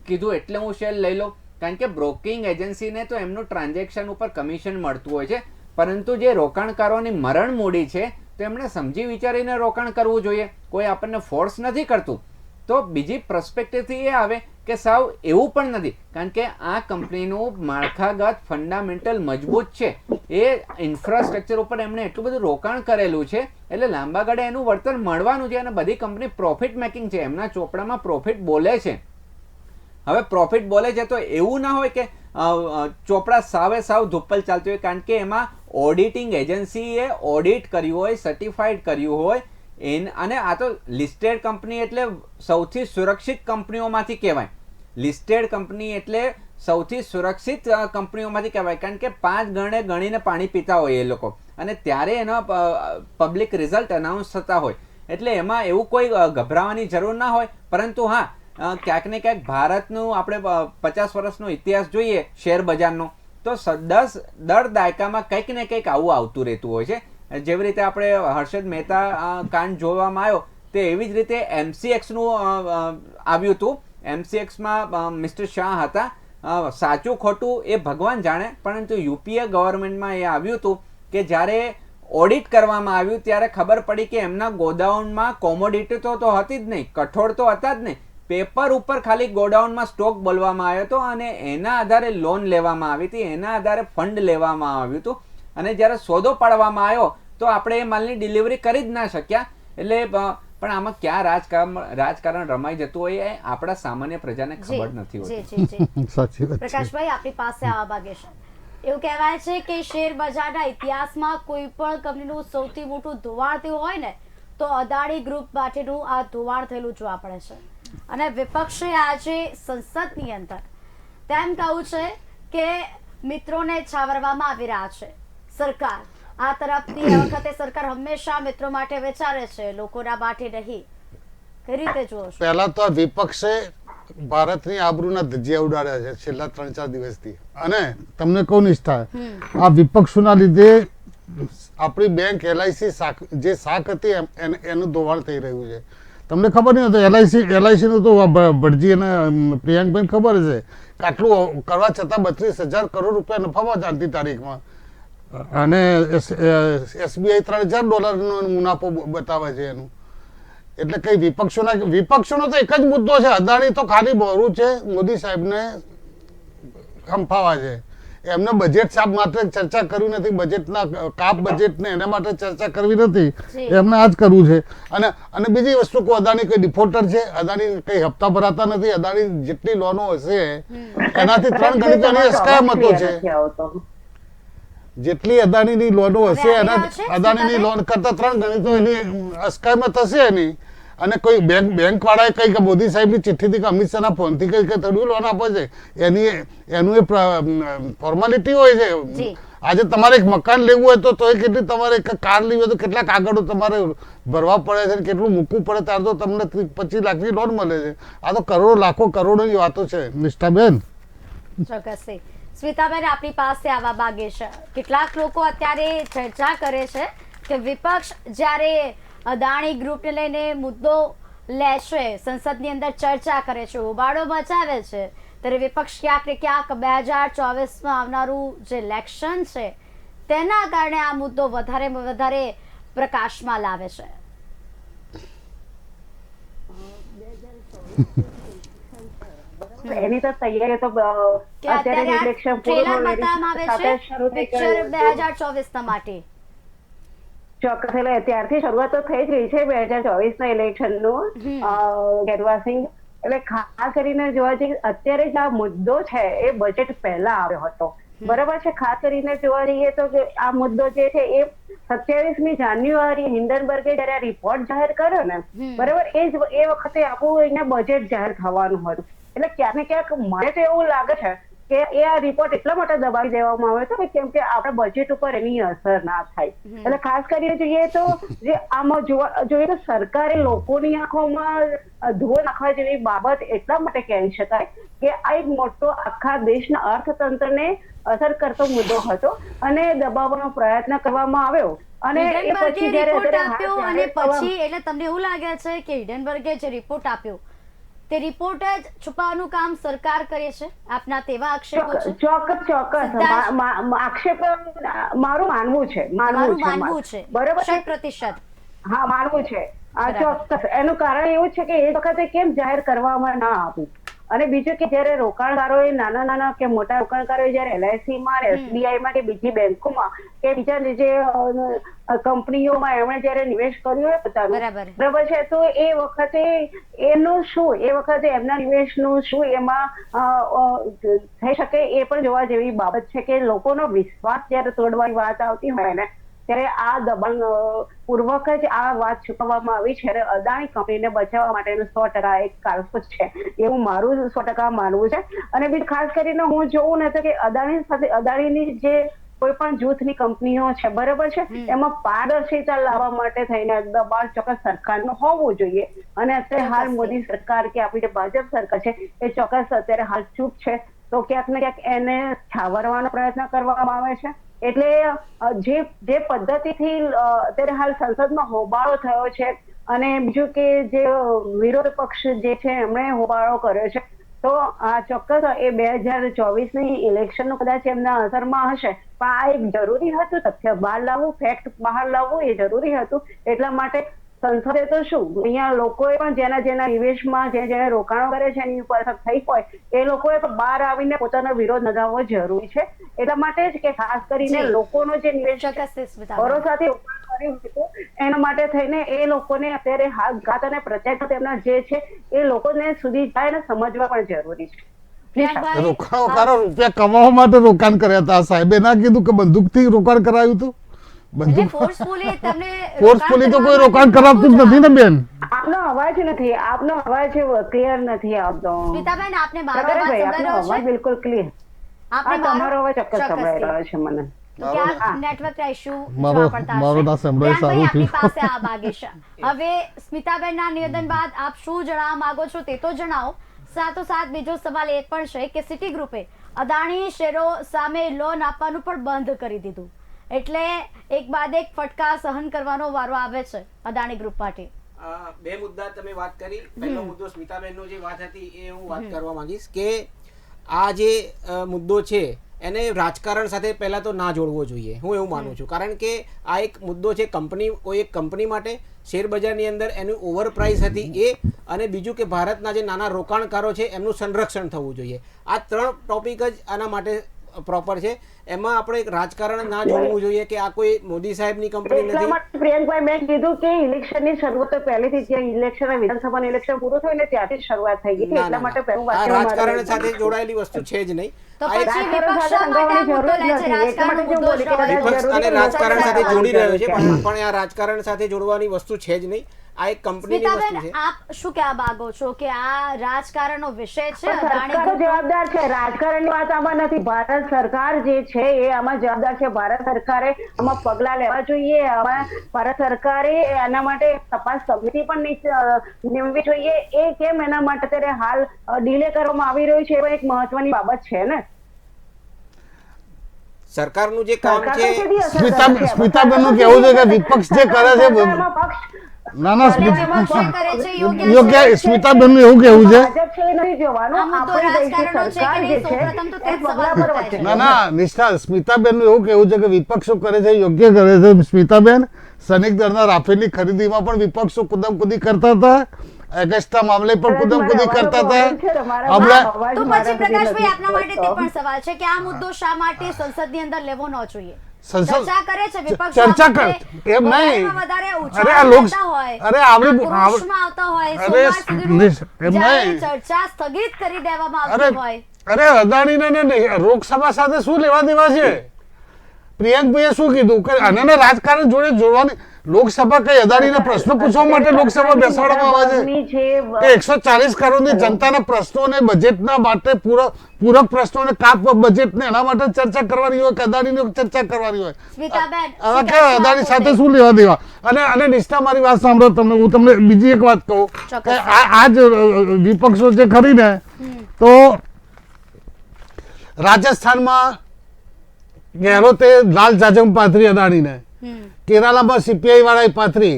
કીધું એટલે હું શેર લઈ લઉં. કારણ કે બ્રોકિંગ એજન્સીને તો એમનું ટ્રાન્ઝેક્શન ઉપર કમિશન મળતું હોય છે, પરંતુ જે રોકાણકારોની મરણ મૂડી છે તો એમણે સમજી વિચારીને રોકાણ કરવું જોઈએ. કોઈ આપણને ફોર્સ નથી કરતું. તો બીજી પર્સપેક્ટિવથી એ આવે કે સાવ એવું પણ નથી, કારણ કે આ કંપનીનું માળખાગત ફંડામેન્ટલ મજબૂત છે. એ ઇન્ફ્રાસ્ટ્રક્ચર ઉપર એમણે એટલું બધું રોકાણ કરેલું છે, એટલે લાંબા ગાળે એનું વળતર મળવાનું છે. અને બધી કંપની પ્રોફિટ મેકિંગ છે, એમના ચોપડામાં પ્રોફિટ બોલે છે. હવે પ્રોફિટ બોલે છે તો એવું ના હોય કે ચોપડા સાવે સાવ ધુપ્પલ ચાલતું હોય, કારણ કે એમાં ઓડિટિંગ એજન્સીએ ઓડિટ કર્યું હોય, સર્ટિફાઈડ કર્યું હોય. અને આ તો લિસ્ટેડ કંપની એટલે સૌથી સુરક્ષિત કંપનીઓમાંથી કહેવાય. લિસ્ટેડ કંપની એટલે સૌથી સુરક્ષિત કંપનીઓમાંથી કહેવાય, કારણ કે 5 ગણે ગણીને પાણી પીતા હોય એ લોકો, અને ત્યારે એના પબ્લિક રિઝલ્ટ અનાઉન્સ થતા હોય. એટલે એમાં એવું કોઈ ગભરાવાની જરૂર ના હોય. પરંતુ હા, ક્યાંક ને ક્યાંક ભારતનું આપણે 50 વર્ષનો ઇતિહાસ જોઈએ શેર બજારનો, તો દર દાયકામાં કંઈક ને કંઈક આવું આવતું રહેતું હોય છે. જેવી રીતે આપણે હર્ષદ મહેતા કાંડ જોવામાં આવ્યો, તે એવી જ રીતે MCXનું આવ્યું હતું. MCXમાં મિસ્ટર શાહ હતા. સાચું ખોટું એ ભગવાન જાણે, પરંતુ યુપીએ ગવર્મેન્ટમાં એ આવ્યું હતું કે જ્યારે ઓડિટ કરવામાં આવ્યું ત્યારે ખબર પડી કે એમના ગોડાઉનમાં કોમોડિટી તો હતી જ નહીં, કઠોળ તો હતા જ નહીં. પેપર ઉપર ખાલી ગોડાઉનમાં સ્ટોક બોલવામાં આવ્યો હતો, અને એના આધારે લોન લેવામાં આવી હતી, એના આધારે ફંડ લેવામાં આવ્યું હતું. અને જ્યારે સોદો પાડવામાં આવ્યો તો આપણે એ માલની ડિલિવરી કરી જ ના શક્યા. એટલે પણ આમાં ક્યાં રાજકારણ રમાઈ જતું હોય એ આપણા સામાન્ય પ્રજાને ખબર નથી હોતી. સાચી વાત છે. પ્રકાશભાઈ, આપણી પાસે આવવા માંગે છે. એવું કહેવાય છે કે શેર બજારના ઇતિહાસમાં કોઈ પણ કંપનીનું સૌથી મોટું ધોવાણ થયું હોય ને તો અદાણી ગ્રુપ માટેનું આ ધોવાણ થયેલું જોવા પડે છે. અને વિપક્ષે આજે સંસદની અંદર તેમ કહ્યું છે કે મિત્રોને છાવરવામાં આવી રહ્યા છે. સરકાર આ તરફથી આ વખતે સરકાર હંમેશા મિત્રો માટે વિચારે છે, લોકોના માટે નહીં. કઈ રીતે જુઓ છો? પહેલા તો આ વિપક્ષે ભારતની આબરૂના ધજિયા ઉડાડ્યા છે છેલ્લા 3-4 દિવસથી. અને તમને કહું નિષ્ઠા, આ વિપક્ષોના લીધે આપણી બેંક LIC જે શાખ હતી એનું ધોવાણ થઈ રહ્યું છે. તમને ખબર નહીં હતું LIC નું તો ભટજી અને પ્રિયાંકભાઈ ખબર છે કે આટલું કરવા છતાં 32,000 કરોડ રૂપિયા નફામાં ચાલતી તારીખમાં, અને SBI $3,000 મુનાફો બતાવે છે એનું. એટલે કઈ વિપક્ષોનો તો એક જ મુદ્દો છે, અદાણી તો ખાલી બહોરું છે, મોદી સાહેબને ખંફાવા છે. એમને બજેટ સાહેબ માટે ચર્ચા કરવી નથી, બજેટના કાપ બજેટને એના માટે ચર્ચા કરવી નથી, એમને આ જ કરવું છે. અને બીજી વસ્તુ કે અદાણી કઈ ડિફોલ્ટર છે, અદાણી કઈ હપ્તા ભરાતા નથી. અદાણી જેટલી લોનો હશે એનાથી 3 ગણી તો એની અસ્કયામતો છે. જેટલી અદાણીની લોનો હશે એના અદાણીની લોન કરતા 3 ગણી તો એની અસ્કયામત હશે એની. અને કોઈ બેંક વાળાએ કઈ મોદી સાહેબની ચિઠ્ઠીથી કે અમિત શાહના ફોનથી કઈ થોડી લોન આપે છે, એનું એ ફોર્માલિટી હોય છે. આજે તમારે એક મકાન લેવું હોય તો કેટલી તમારે કાર લેવી હોય તો કેટલા કાગળો તમારે ભરવા પડે છે, કેટલું મૂકવું પડે, ત્યારે તો તમને 25 લાખની લોન મળે છે. આ તો કરોડો લાખો કરોડોની વાતો છે નિષ્ઠાબેન. ચોક્કસ. સ્મિતાબેન, આપણી પાસે આવવા માંગે છે. કેટલાક લોકો અત્યારે ચર્ચા કરે છે કે વિપક્ષ જ્યારે અદાણી ગ્રુપને લઈને મુદ્દો લેશે, સંસદની અંદર ચર્ચા કરે છે, હોબાળો મચાવે છે, ત્યારે વિપક્ષ ક્યાંક ને ક્યાંક 2024માં આવનારું જે ઇલેક્શન છે તેના કારણે આ મુદ્દો વધારે પ્રકાશમાં લાવે છે. એની તો તૈયારી તો અત્યારે ઇલેક્શન ટ્રેલર બતાવવામાં આવે છે પિક્ચર 2024 માટે. ચોક્કસ. એટલે ત્યારથી શરૂઆત તો થઈ જ રહી છે 2024ના ઇલેક્શનનું કેનવાસિંગ. એટલે ખાસ કરીને જોવા જઈએ અત્યારે જે આ મુદ્દો છે એ બજેટ પહેલા આવ્યો હતો, બરાબર છે. ખાસ કરીને જોવા જઈએ તો આ મુદ્દો જે છે એ 27મી જાન્યુઆરી હિન્ડનબર્ગે જયારે આ રિપોર્ટ જાહેર કર્યો ને, બરાબર, એ વખતે આપણું અહીંયા બજેટ જાહેર થવાનું હતું. એટલે ક્યાંક ને ક્યાંક મને તો એવું લાગે છે કે એ આ રિપોર્ટ એટલા માટે દબાવી દેવામાં આવ્યો હતો કેમ કે આપણા બજેટ ઉપર એની અસર ના થાય. એટલે ખાસ કરીને જોઈએ તો જે આમાં જોઈએ તો સરકારે લોકોની આંખોમાં ધૂળ નાખવા જેવી બાબત એટલા માટે કહી શકાય કે આ એક મોટો આખા દેશના અર્થતંત્રને અસર કરતો મુદ્દો હતો અને દબાવવાનો પ્રયત્ન કરવામાં આવ્યો. અને એ પછી એટલે તમને એવું લાગે છે કે હિડનબર્ગે જે રિપોર્ટ આપ્યો તે રિપોર્ટ જ છુપાવવાનું કામ સરકાર કરે છે? આપના તેવા આક્ષેપો છે? ચોક્કસ આક્ષેપ મારું માનવું છે બરોબર છે. 100%. હા, માનવું છે ચોક્કસ. એનું કારણ એવું છે કે એ વખતે કેમ જાહેર કરવામાં ના આવ્યું, અને બીજું કે જ્યારે રોકાણકારોએ નાના કે મોટા રોકાણકારોએ જ્યારે LIC માં SBI માં કે બીજી બેંકોમાં કે બીજા જે કંપનીઓમાં એમણે જ્યારે નિવેશ કર્યો હોય પોતાનું, બરાબર છે, તો એ વખતે એનું શું, એ વખતે એમના નિવેશનું શું એમાં થઈ શકે એ પણ જોવા જેવી બાબત છે કે લોકોનો વિશ્વાસ જ્યારે તોડવાની વાત આવતી હોય ને ત્યારે આ દબાણ પૂર્વક જ આ વાત છુપાવવામાં આવી છે. અદાણી કંપનીને બચાવવા માટેનું 100% એક કારકુસ છે એવું મારું 100% માનવું છે. અને બીજું ખાસ કરીને હું જોઉં ને તો કે અદાણીની જે કોઈ પણ જૂથની કંપનીઓ છે, બરાબર છે, એમાં પારદર્શિતા લાવવા માટે થઈને દબાણ ચોક્કસ સરકારનું હોવું જોઈએ. અને અત્યારે હાલ મોદી સરકાર કે આપણી જે ભાજપ સરકાર છે એ ચોક્કસ અત્યારે હાલ ચૂપ છે, તો ક્યાંક ને ક્યાંક એને છાવરવાનો પ્રયત્ન કરવામાં આવે છે. એટલે જે પદ્ધતિથી અત્યારે હાલ સંસદમાં હોબાળો થયો છે અને બીજું કે જે વિરોધ પક્ષ જે છે એમણે હોબાળો કર્યો છે, તો આ ચોક્કસ એ 2024ની ઇલેક્શનનું કદાચ એમના અસરમાં હશે, પણ આ એક જરૂરી હતું તથ્ય બહાર લાવવું, ફેક્ટ બહાર લાવવું એ જરૂરી હતું. એટલા માટે સંસદે તો શું, અહીંયા લોકોએ પણ જેના નિવેશમાં જેને રોકાણો કરે છે એની ઉપર અસર થઈ હોય એ લોકોએ પણ બહાર આવીને પોતાનો વિરોધ નોંધાવવો જરૂરી છે. એટલા માટે જ કે ખાસ કરીને લોકોનો જે નિવેશ ભરોસાથી રોકાણ કર્યું હતું એના માટે થઈને એ લોકોને અત્યારે હાથ ઘાત અને પ્રત્યાઘાત તેમના જે છે એ લોકોને સુધી જાય ને સમજવા પણ જરૂરી છે. રોકાણકારો રૂપિયા કમાવા માટે રોકાણ કર્યા હતા. સાહેબે ના કીધું કે બંદૂકથી રોકાણ કરાવ્યું હતું? ફોર્સફુલી તો કોઈ રોકાણ કરાવતું જ નથી ને બેન. આપનો અવાજ નથી, આપનો અવાજ ક્લિયર નથી આવતો. સ્મિતાબેન, આપને મારો આપનો અવાજ અવાજ બિલકુલ ક્લિયર. તમારો અવાજ ચોક્કસ સંભળાઈ રહ્યો છે મને. હવે સ્મિતાબેનના નિવેદન બાદ આપ શું જણાવવા માંગો છો તે તો જણાવો. સાથોસાથ બીજો સવાલ એ પણ છે કે સિટી ગ્રુપે અદાણી શેરો સામે લોન આપવાનું પણ બંધ કરી દીધું, એટલે એક બાદ એક ફટકા સહન કરવાનો વારો આવે છે અદાણી ગ્રુપ માટે. બે મુદ્દા તમે વાત કરી. પહેલો મુદ્દો સ્મિતાબેનનો જે વાત હતી એ હું વાત કરવા માંગીશ કે આ જે મુદ્દો છે એને રાજકારણ સાથે પહેલા તો ના જોડવો જોઈએ, હું એવું માનું છું. કારણ કે આ એક મુદ્દો છે કોઈ એક કંપની માટે શેર બજારની અંદર એનું ઓવર પ્રાઇસ હતી એ, અને બીજું કે ભારતના જે નાના રોકાણકારો છે એમનું સંરક્ષણ થવું જોઈએ. આ ત્રણ ટોપિક જ આના માટે પ્રોપર છે. એમાં આપણે એક રાજકારણ ના જોડવું જોઈએ કે આ કોઈ મોદી સાહેબની કંપની નથી. પ્રિયંકભાઈ, મેં કીધું કે ઇલેક્શનની શરૂઆત તો પહેલેથી જે ઇલેક્શન વિધાનસભાનું ઇલેક્શન પૂરું થયું ને ત્યારથી શરૂઆત થઈ ગઈ, એટલા માટે રાજકારણ સાથે જોડાયેલી વસ્તુ છે જ નહીં. વિપક્ષ અને રાજકારણ સાથે જોડી રહ્યો છે, પણ આ રાજકારણ સાથે જોડવાની વસ્તુ છે જ નહીં. આ એક કંપનીની વસ્તુ છે. આપ શું કહેવા માંગો છો કે આ રાજકારણનો વિષય છે? સરકાર જવાબદાર છે, રાજકારણની વાત આમાં નથી. ભારત સરકાર જે છે એ આમાં જવાબદાર છે. ભારત સરકારે આમાં પગલા લેવા જોઈએ. આમાં ભારત સરકારે એના માટે તપાસ સમિતિ પણ નિમવી જોઈએ. એ કેમ એના માટે અત્યારે હાલ ડીલે કરવામાં આવી રહ્યું છે એ એક મહત્વની બાબત છે ને. સરકારનું જે કામ છે, સ્મિતાબેનનું કહેવું છે કે વિપક્ષ જે કરે છે સ્મિતાબેનનું એવું કેવું છે નિષ્ઠા, સ્મિતાબેનનું એવું કેવું છે કે વિપક્ષો કરે છે યોગ્ય કરે છે. સ્મિતાબેન, સૈનિક દળના રાફેલની ખરીદીમાં પણ વિપક્ષો કુદમકુદી કરતા હતા, એગસ્ટા મામલે પણ કુદમકુદી કરતા હતા. તો પછી પ્રકાશભાઈ, આપના માટે તે પણ સવાલ છે કે આ મુદ્દો શા માટે સંસદની અંદર લેવો ન જોઈએ? ચર્ચા કરે છે વિપક્ષ, ચર્ચા કર એમ નહીં. અરે આ લોક અરે આવતા હોય ચર્ચા સ્થગિત કરી દેવામાં આવતી હોય. અરે અદાણીને લોકસભા સાથે શું લેવા દેવા છે? પ્રિયંકભાઈએ શું કીધું કે આને રાજકારણ જોડે જોડવાની, લોકસભા કઈ અદાણીના પ્રશ્નો પૂછવા માટે લોકસભા બેસાડવામાં આવે છે કે 140 કરોડની જનતાના પ્રશ્નોને બજેટના માટે પૂરક પ્રશ્નોને કાપ બજેટને એના માટે ચર્ચા કરવાની હોય કે અદાણીની ચર્ચા કરવાની હોય? હવે કે અદાણી સાથે શું લેવા દેવા? અને નિષ્ઠા, મારી વાત સાંભળો, હું તમને બીજી એક વાત કહું કે આ જ વિપક્ષો જે ખરી ને, તો રાજસ્થાનમાં ગેહલોતે લાલ જાજમ પાથરી અદાણીને, કેરાલામાં CPI વાળાએ પાથરી,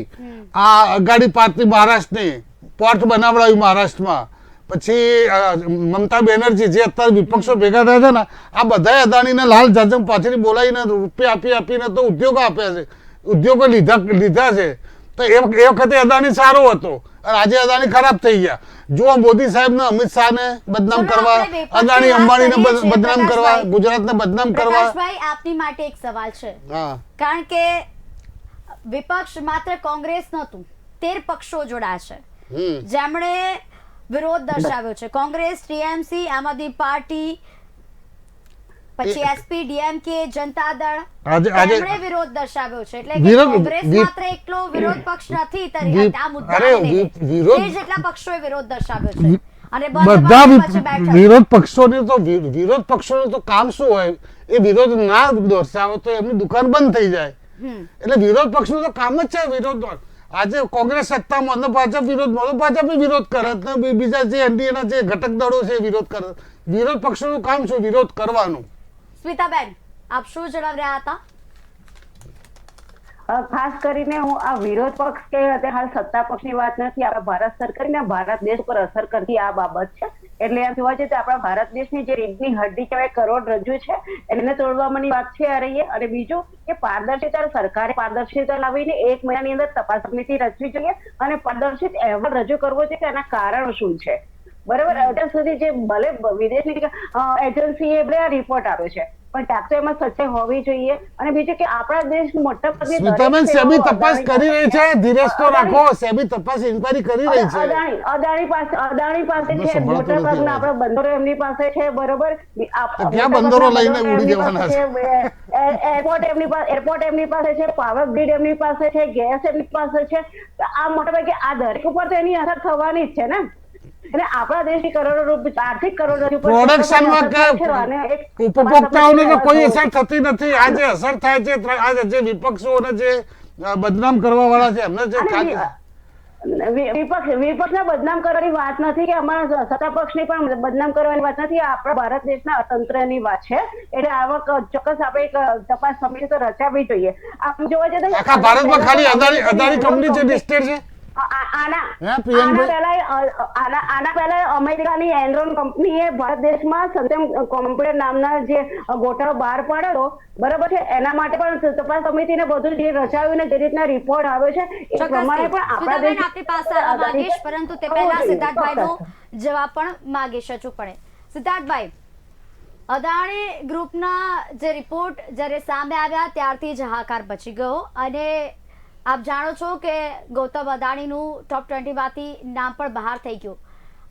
આ અગાડી પાથરી મહારાષ્ટ્રની, પોર્ટ બનાવડાવ્યું મહારાષ્ટ્રમાં. પછી મમતા બેનર્જી જે અત્યારે વિપક્ષો ભેગા થયા છે ને, આ બધાએ અદાણીને લાલ જાજમ પાથરી બોલાવીને રૂપિયા આપીને તો ઉદ્યોગો આપ્યા છે, ઉદ્યોગો લીધા છે. તો એ વખતે અદાણી સારો હતો, અને આજે અદાણી ખરાબ થઈ ગયા. જો મોદી સાહેબ ને અમિત શાહ ને બદનામ ચલો, કરવા, આપણે વિપક્ષની અદાણી વાત અંબાણીને કરીએ છીએ, બદનામ કરવા, પ્રકાશભાઈ. ગુજરાતને બદનામ કરવા. પ્રકાશભાઈ, આપની માટે એક સવાલ છે. હા, કારણ કે વિપક્ષ માત્ર કોંગ્રેસ નહોતું, 13 પક્ષો જોડાશે જેમણે વિરોધ દર્શાવ્યો છે. કોંગ્રેસ, ટીએમસી, આમ આદમી પાર્ટી, પછી એસપી, ડીએમકે, જનતા દળ, તેમણે વિરોધ દર્શાવ્યો છે. એટલે કે વિરોધ- કોંગ્રેસ વિ- માત્ર એકલો વિરોધ પક્ષ નથી વિ- આ મુદ્દાને અરે, લઈને. વિરોધ- 13 જેટલા પક્ષોએ વિરોધ દર્શાવ્યો છે અને બંધ બધા બાજુ પછી બેઠક. વિરોધ પક્ષોને તો વિરોધ પક્ષોનું તો કામ શું હોય? એ વિરોધ ના દર્શાવે તો એમની દુકાન બંધ થઈ જાય. એટલે વિરોધ પક્ષનું તો કામ જ છે વિરોધ. આજે કોંગ્રેસ સત્તામાં અને ભાજપ વિરોધમાં, તો ભાજપ વિરોધ કરે ને બીજા જે એનડીએના જે ઘટક દળો છે એ વિરોધ કરે. વિરોધ પક્ષનું કામ શું? વિરોધ કરવાનું. સ્મિતાબેન, આપ શું જણાવી રહ્યા હતા? ખાસ કરીને હું આ વિરોધ પક્ષ કે અત્યારે હાલ સત્તા પક્ષની વાત નથી, આપણા ભારત સરકારની ભારત દેશ પર અસર કરતી આ બાબત છે. એટલે એમ જોવા જઈએ તો આપણા ભારત દેશની જે રીતની હડ્ડી કહેવાય કરોડરજ્જુ છે એને તોડવાની વાત છે આ રહી. અને બીજું કે પારદર્શિતા, સરકારે પારદર્શિતા લાવીને 1 મહિનાની અંદર તપાસ સમિતિ રચવી જોઈએ અને પારદર્શિત અહેવાલ રજૂ કરવો જોઈએ કે એના કારણો શું છે. બરાબર, અત્યાર સુધી જે ભલે વિદેશની એજન્સીએ આ રિપોર્ટ આપ્યો છે પણ ક્યાંક તો એમાં સચ્ચાઈ હોવી જોઈએ. અને બીજું કે આપણા દેશ મોટા ભાગે સ્મિતાબેન, સેબી તપાસ કરી રહી છે. ધીરજ તો રાખો. સેબી તપાસ ઇન્કવાયરી કરી રહી છે. અદાણી પાસે છે, સંભળાતું મોટા નથી ભાગના હવે. આપણા બંદરો એમની પાસે છે. બરોબર, ક્યાં બંદરો લઈને ઉડી જવાના છે? એરપોર્ટ એમની પાસે છે, પાવર ગ્રીડ એમની પાસે છે, ગેસ એમની પાસે છે. તો આ મોટા ભાગે આ દરેક ઉપર તો એની અસર થવાની જ છે ને. એટલે આપણા દેશની કરોડો આર્થિક કરોડરજ્જુ પર પ્રોડક્શનમાં કે અસર છે અને એક ઉપભોક્તાઓને તો કોઈ અસર થતી નથી. આ જે અસર થાય છે, આ જે વિપક્ષો અને જે બદનામ કરવા વાળા છે એમને જે વિપક્ષને બદનામ કરવાની વાત નથી કે અમારા સત્તા પક્ષની પણ બદનામ કરવાની વાત નથી. આપણા ભારત દેશના અર્થતંત્રની વાત છે. એટલે આવા ચોક્કસ આપણે એક તપાસ સમિતિ તો રચાવવી જોઈએ. આમ જોવા જઈએ તો આખા ભારતમાં ખાલી અદાણી કંપની જે લિસ્ટેડ છે. આના પહેલા અમેરિકાની એનરોન કંપનીએ ભારત દેશમાં સત્યમ કોમ્પ્યુટર નામના જે ગોટાળો બહાર પાડ્યો, બરાબર છે, એના માટે પણ તપાસ સમિતિને બધું જે રચાયું ને જે રીતના રિપોર્ટ આવ્યો છે એ પ્રમાણે પણ આપણા સુધાબેન, આપની પાસે આવવા માંગીશ, પરંતુ તે પહેલા સિદ્ધાર્થભાઈનો જવાબ પણ માંગીશ અચૂકપણે. સિદ્ધાર્થભાઈ, અદાણી ગ્રુપના જે રિપોર્ટ જ્યારે સામે આવ્યા ત્યારથી જ હાહાકાર મચી ગયો અને આપ જાણો છો કે ગૌતમ અદાણીનું ટોપ 20 માંથી નામ પણ બહાર થઈ ગયું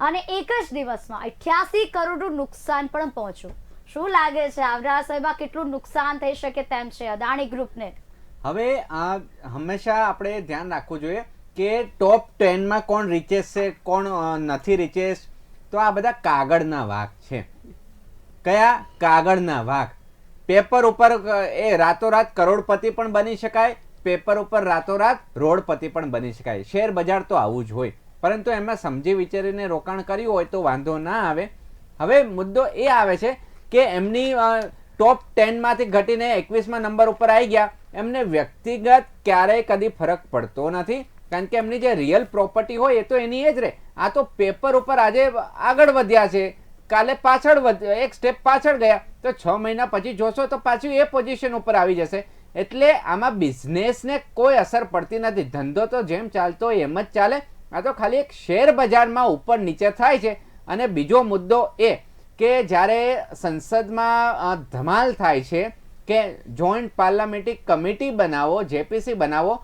અને એક જ દિવસમાં 88 કરોડનું નુકસાન પણ પહોંચ્યું. શું લાગે છે આવનારા સમયમાં કેટલું નુકસાન થઈ શકે તેમ છે અદાણી ગ્રુપને? હવે આ હંમેશા આપણે ધ્યાન રાખવું જોઈએ કે ટોપ 10 માં કોણ રીચેસ છે, કોણ નથી રીચેસ. તો આ બધા કાગળના વાઘ છે. કયા કાગળના વાઘ? પેપર ઉપર એ રાતોરાત કરોડપતિ પણ બની શકાય, પેપર ઉપર રાતોરાત રોડપતિ પણ બની શકાય. શેર બજાર તો આવું જ હોય, પરંતુ એમાં સમજી વિચારીને રોકાણ કર્યું હોય તો વાંધો ના આવે. હવે મુદ્દો એ આવે છે કે એમની ટોપ 10 માંથી ઘટીને 21મા નંબર ઉપર આવી ગયા. એમને વ્યક્તિગત ક્યારેય કદી ફરક પડતો નથી, કારણ કે એમની જે રિયલ પ્રોપર્ટી હોય એ તો એની એ જ રહે. આ તો પેપર ઉપર આજે આગળ વધ્યા છે, કાલે પાછળ એક સ્ટેપ પાછળ ગયા, તો 6 મહિના પછી જોશો તો પાછું એ પોઝિશન ઉપર આવી જશે. એટલે આમાં બિઝનેસને કોઈ અસર પડતી નથી. ધંધો તો જેમ ચાલતો હોય એમ જ ચાલે. આ તો ખાલી એક શેર બજારમાં ઉપર નીચે થાય છે. અને બીજો મુદ્દો એ કે જ્યારે સંસદમાં ધમાલ થાય છે કે જોઈન્ટ પાર્લામેન્ટરી કમિટી બનાવો, જેપીસી બનાવો,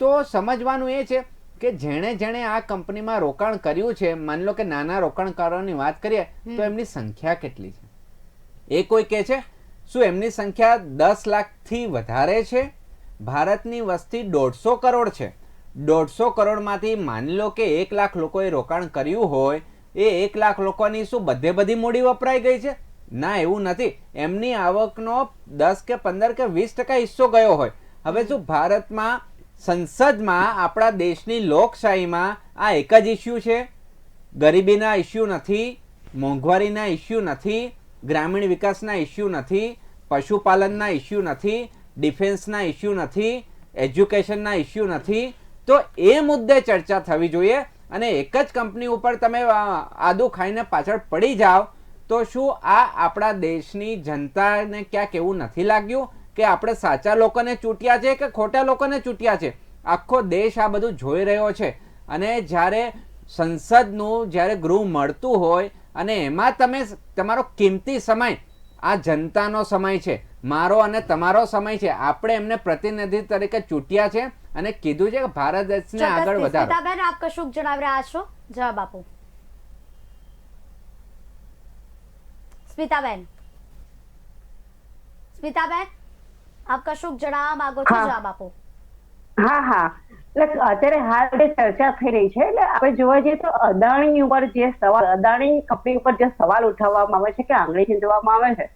તો સમજવાનું એ છે કે જેણે આ કંપનીમાં રોકાણ કર્યું છે, માની લો કે નાના રોકાણકારોની વાત કરીએ તો એમની સંખ્યા કેટલી છે? એ કોઈ કહે છે? શું એમની સંખ્યા 10 લાખથી વધારે છે? ભારતની વસ્તી 150 કરોડ છે. 150 કરોડમાંથી માની લો કે 1 લાખ લોકોએ રોકાણ કર્યું હોય, એ 1 લાખ લોકોની શું બધી મૂડી વપરાઈ ગઈ છે? ના, એવું નથી. એમની આવકનો 10 કે 15 કે 20% હિસ્સો ગયો હોય. હવે શું ભારતમાં સંસદમાં આપણા દેશની લોકશાહીમાં આ એક જ ઇસ્યુ છે? ગરીબીના ઇસ્યુ નથી, મોંઘવારીના ઇસ્યુ નથી, ગ્રામીણ વિકાસના ઇસ્યુ નથી, પશુપાલનના ઇસ્યુ નથી, ડિફેન્સના ઇસ્યુ નથી, એજ્યુકેશનના ઇસ્યુ નથી. તો એ મુદ્દે ચર્ચા થવી જોઈએ. અને એક જ કંપની ઉપર તમે આદુ ખાઈને પાછળ પડી જાઓ તો શું આ આપણા દેશની જનતાને ક્યાંક એવું નથી લાગ્યું કે આપણે સાચા લોકોને ચૂંટ્યા છે કે ખોટા લોકોને ચૂંટ્યા છે? આખો દેશ આ બધું જોઈ રહ્યો છે. અને જ્યારે સંસદનું જ્યારે ગૃહ મળતું હોય અને એમાં તમે તમારો કિંમતી સમય, આ જનતાનો સમય છે, મારો અને તમારો સમય છે, આપણે એમને પ્રતિનિધિ તરીકે ચૂંટ્યા છે અને કીધું છે કે ભારત દેશને આગળ ચોક્કસથી. વધારો. સ્મિતાબેન, આપ કશુંક જણાવી રહ્યા છો, જવાબ આપો. સ્મિતાબેન, આપ કશુંક જણાવવા માંગો છો, હા. જવાબ આપો. હા એટલે અત્યારે હાલ જે ચર્ચા થઈ રહી છે, એટલે આપણે જોવા જઈએ તો અદાણી ઉપર જે સવાલ, અદાણી કંપની ઉપર જે સવાલ ઉઠાવવામાં આવે છે કે આંગળી ચીંધવામાં આવે છે,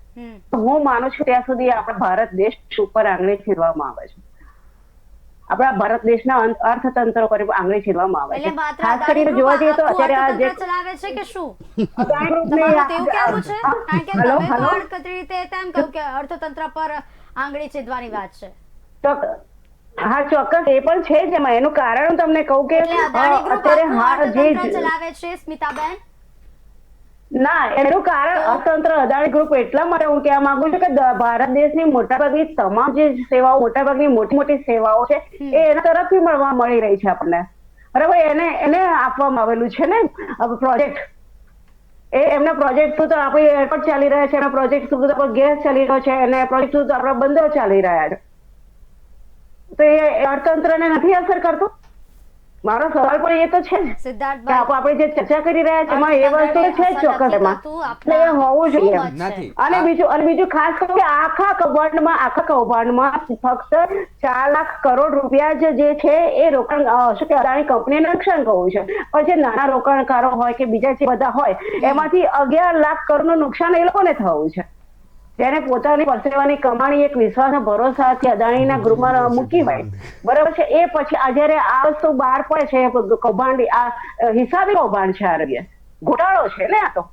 તો હું માનું છું ત્યાં સુધી આપણા ભારત દેશ ઉપર આંગળી ચીંધવામાં આવે છે. આપણા ભારત દેશના અર્થતંત્ર પર આંગળી ચીંધવામાં આવે એટલે છે. માત્ર ખાસ અદાણી કરીને ગ્રુપ જોવા જઈએ તો આખું અત્યારે આ જે અર્થતંત્ર ચલાવે છે કે શું? અદાણી ગ્રુપને તમારું તો એવું કહેવું છે? કારણ કે હલો, તમે તો હલો. આડકતરી રીતે તેમ કહ્યું કે અર્થતંત્ર પર આંગળી ચીંધવાની વાત છે. હા ચોક્કસ, એ પણ છે જ. એમાં એનું કારણ હું તમને કહું કે એટલે અદાણી ગ્રુપ અત્યારે આખું હાલ અર્થતંત્ર જે ચલાવે છે, સ્મિતાબેન? ના, એનું કારણ અર્થતંત્ર અદાણી ગ્રુપ એટલા માટે હું કહેવા માંગુ છું કે ભારત દેશની મોટાભાગની તમામ જે સેવાઓ, મોટાભાગની મોટી સેવાઓ છે એ એના તરફથી મળી રહી છે આપણને. બરાબર, એને આપવામાં આવેલું છે ને પ્રોજેક્ટ. એમના પ્રોજેક્ટ થ્રુ તો આપણે એરપોર્ટ ચાલી રહ્યા છે, એના પ્રોજેક્ટ થ્રુ તો આપણો ગેસ ચાલી રહ્યો છે, અને પ્રોજેક્ટ થ્રુ તો આપણા બંદરો ચાલી રહ્યા છે. તો એ અર્થતંત્રને નથી અસર કરતું? મારો સવાલ પણ એ તો છે જ કે સિદ્ધાર્થભાઈ, આપણે જે ચર્ચા કરી રહ્યા છીએ એમાં એ વસ્તુ છે જ ચોક્કસ એમાં. એટલે એ હોવું જોઈએ. નથી. અને બીજું ખાસ કરીને કે આખા કૌભાંડમાં ફક્ત 4 લાખ કરોડ રૂપિયા જે છે એ રોકાણ શું કે અદાણી કંપનીને નુકસાન કરવું છે, પણ જે નાના રોકાણકારો હોય કે બીજા જે બધા હોય એમાંથી 11 લાખ કરોડનું નુકસાન એ લોકોને થયું છે. જેને પોતાની પરસેવાની કમાણી એક વિશ્વાસના ભરોસાથી અદાણીના ગ્રુપમાં મૂકી હોય, બરાબર છે, એ પછી જયારે આ વસ્તુ બહાર પડે છે, કૌભાંડ, આ હિસાબી કૌભાંડ છે, આ ઘોટાળો છે ને, આ તો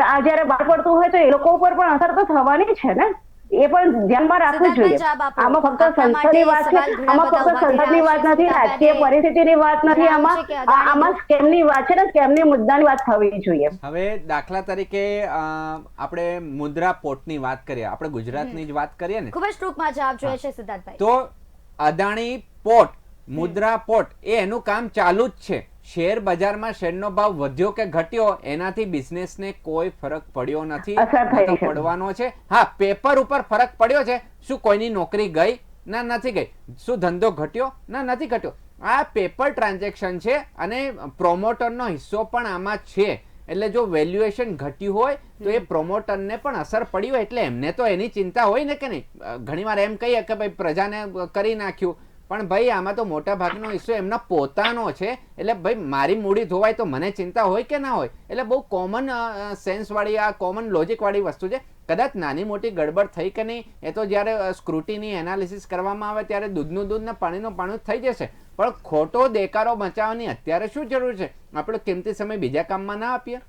આ જયારે બહાર પડતું હોય તો એ લોકો ઉપર પણ અસર તો થવાની છે ને. એ પણ ધ્યાનમાં રાખવું જોઈએ. આમાં ફક્ત સંસદની વાત છે, આમાં ફક્ત સંસદની વાત નથી, રાજકીય પરિસ્થિતિની વાત નથી, આમાં સ્કેમની વાત છે ને, સ્કેમની મુદ્દાની વાત થવી જોઈએ. હવે દાખલા તરીકે આપણે મુદ્રા પોર્ટની વાત કરીએ, આપણે ગુજરાતની જ વાત કરીએ ને, ખૂબ જ ટૂંકમાં જવાબ જોઈએ છે સિદ્ધાર્થભાઈ. તો અદાણી પોર્ટ, મુદ્રા પોર્ટ, એનું કામ ચાલુ જ છે. શેર બજારમાં શેરનો ભાવ વધ્યો કે ઘટ્યો એનાથી બિઝનેસને કોઈ ફરક પડ્યો નથી, તો પડવાનો છે. હા, પેપર ઉપર ફરક પડ્યો છે. શું કોઈની નોકરી ગઈ? ના, નથી ગઈ. શું ધંધો ઘટ્યો? ના, નથી ઘટ્યો. આ પેપર ટ્રાન્ઝેક્શન છે અને પ્રોમોટરનો હિસ્સો પણ આમાં છે. એટલે જો વેલ્યુએશન ઘટ્યું હોય તો એ પ્રોમોટરને પણ અસર પડી હોય, એટલે એમને તો એની ચિંતા હોય ને કે નહીં. ઘણીવાર એમ કહીએ કે ભાઈ પ્રજાને કરી નાખ્યું, પણ ભાઈ આમાં તો મોટા ભાગનો હિસ્સો એમના પોતાનો છે. એટલે ભાઈ મારી મૂડી ધોવાય તો મને ચિંતા હોય કે ના હોય? એટલે બહુ કોમન સેન્સ વાળી, આ કોમન લોજિક વાળી વસ્તુ છે. કદાચ નાની મોટી ગડબડ થઈ કે નહીં એ તો જ્યારે સ્ક્રુટિની એનાલિસિસ કરવામાં આવે ત્યારે દૂધનું દૂધ ને પાણીનું પાણી થઈ જશે, પણ ખોટો દેકારો બચાવવાની અત્યારે શું જરૂર છે? આપણો કિંમતી સમય બીજા કામમાં ના આપીએ.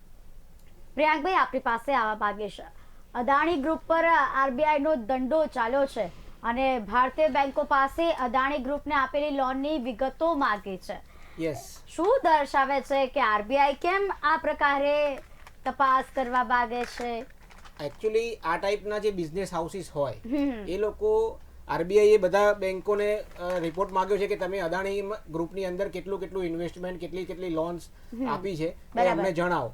પ્રિયાંકભાઈ, આપણી પાસે આવવા માંગે છે. અદાણી ગ્રુપ પર આરબીઆઈ નો દંડો ચાલ્યો છે અને ભારતીય બેંકો પાસે અદાણી ગ્રુપને આપેલી લોનની વિગતો માંગી છે. યસ, શું દર્શાવે છે કે આરબીઆઈ કેમ આ પ્રકારે તપાસ કરવા માંગે છે? એકચ્યુઅલી આ ટાઈપના જે બિઝનેસ હાઉસીસ હોય એ લોકો, આરબીઆઈ એ બધા બેંકોને રિપોર્ટ માંગ્યો છે કે તમે અદાણી ગ્રુપની અંદર કેટલું ઇન્વેસ્ટમેન્ટ, કેટલી લોન્સ આપી છે એ અમને જણાવો.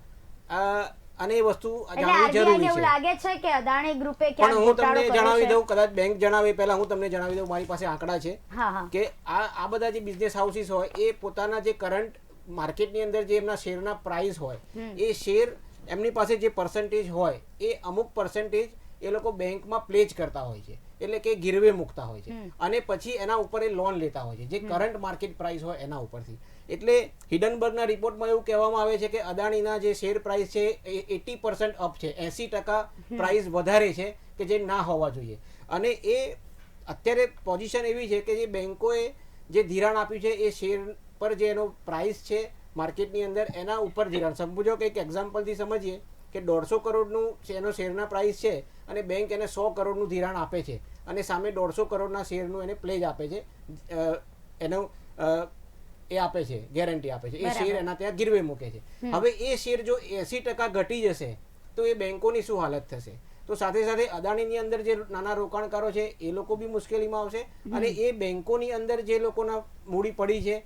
અને એ વસ્તુ જાણવી જરૂરી એવું છે. લાગે છે કે અદાણી ગ્રુપે પણ હું તમને જણાવી દઉં, કદાચ બેંક જણાવે પહેલા હું તમને જણાવી દઉં, મારી પાસે આંકડા છે કે આ બધા જે બિઝનેસ હાઉસીસ હોય એ પોતાના જે કરંટ માર્કેટની અંદર જે એમના શેરના પ્રાઇસ હોય એ શેર એમની પાસે જે પર્સન્ટેજ હોય એ અમુક પર્સન્ટેજ એ લોકો બેંકમાં પ્લેજ કરતા હોય છે, એટલે કે ગીરવે મૂકતા હોય છે, અને પછી એના ઉપર એ લોન લેતા હોય છે જે કરંટ માર્કેટ પ્રાઇસ હોય એના ઉપરથી. એટલે હિડનબર્ગના રિપોર્ટમાં એવું કહેવામાં આવે છે કે અદાણીના જે શેર પ્રાઇસ છે એ 80% અપ છે, 80% પ્રાઇસ વધારે છે કે જે ના હોવા જોઈએ. અને એ અત્યારે પોઝિશન એવી છે કે જે બેંકોએ જે ધિરાણ આપ્યું છે એ શેર પર જે એનો પ્રાઇસ છે માર્કેટની અંદર એના ઉપર ધિરાણ, સમજો કે એક એક્ઝામ્પલથી સમજીએ કે 150 કરોડનું એનો શેરના પ્રાઇસ છે અને બેંક એને 100 કરોડનું ધિરાણ આપે છે અને સામે 150 કરોડના શેરનું એને પ્લેજ આપે છે, એનો એ આપે છે, ગેરંટી આપે છે, એ શેર એના ત્યાં ગીરવે મૂકે છે. હવે એ શેર જો 80% ઘટી જશે તો એ બેંકોની શું હાલત થશે? તો સાથે સાથે અદાણીની અંદર જે નાના રોકાણકારો છે એ લોકો બી મુશ્કેલીમાં આવશે, અને એ બેંકોની અંદર જે લોકોના મૂડી પડી છે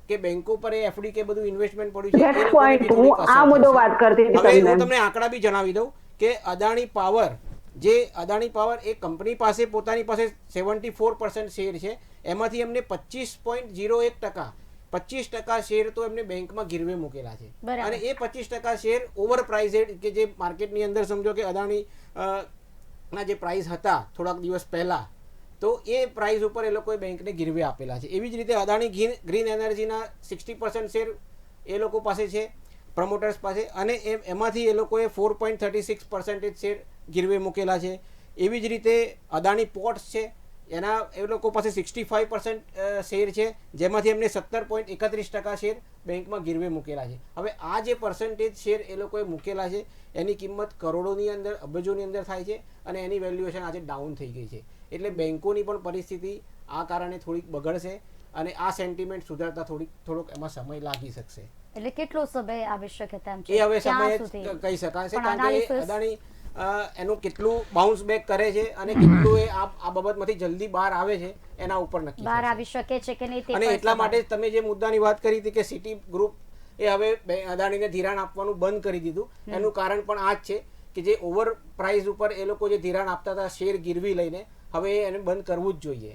કે બેંકો પર એ એફડી કે બધું ઇન્વેસ્ટમેન્ટ પડ્યું છે, એ That's લોકોને point. બી થોડીક હું આ અસર મુદ્દો થશે. વાત કરતી હતી હવે તમને. હું તમને આંકડા બી જણાવી દઉં કે અદાણી પાવર એ કંપની પાસે પોતાની પાસે 74% શેર છે, એમાંથી એમને 25.01%, 25% શેર તો એમને બેંકમાં ગીરવે મૂકેલા છે. બરાબર. અને એ 25% શેર ઓવર પ્રાઇઝેડ, કે જે માર્કેટની અંદર સમજો કે અદાણી ના જે પ્રાઇસ હતા થોડાક દિવસ પહેલા, તો એ પ્રાઇસ ઉપર એ લોકોએ બેંકને ગીરવે આપેલા છે. એવી જ રીતે અદાણી ગ્રીન એનર્જીના 60% શેર એ લોકો પાસે છે, પ્રમોટર્સ પાસે, અને એમાંથી એ લોકોએ 4.36% શેર ગીરવે મૂકેલા છે. એવી જ રીતે અદાણી પોર્ટ્સ છે, એના એ લોકો પાસે 65% શેર છે, જેમાંથી એમને 17.31% શેર બેંકમાં ગીરવે મૂકેલા છે. હવે આ જે પર્સન્ટેજ શેર એ લોકોએ મૂકેલા છે એની કિંમત કરોડોની અંદર, અબજોની અંદર થાય છે, અને એની વેલ્યુએશન આજે ડાઉન થઈ ગઈ છે. એટલે બેંકોની પણ પરિસ્થિતિ આ કારણે થોડીક બગડશે, અને આ સેન્ટિમેન્ટ સુધારતા થોડોક એમાં સમય લાગી શકશે. એટલે કેટલો સમય આવી શકે તેમ છે? એ હવે ક્યાં સમય સુધી? જ કહી શકાય છે, પણ કારણ કે analysis- અદાણી એનું કેટલું બાઉન્સ બેક કરે છે અને કેટલું એ આ બાબતમાંથી જલ્દી બહાર આવે છે એના ઉપર નક્કી બહાર થશે. આવી શકે છે કે નહીં તે અને પણ એટલા માટે સવાલ. જ તમે જે મુદ્દાની વાત કરી હતી કે સિટી ગ્રુપ એ હવે અદાણીને ધિરાણ આપવાનું બંધ કરી દીધું, એનું કારણ પણ આ જ છે કે જે ઓવર પ્રાઇસ ઉપર એ લોકો જે ધિરાણ આપતા હતા શેર ગીરવી લઈને, હવે એને બંધ કરવું જ જોઈએ.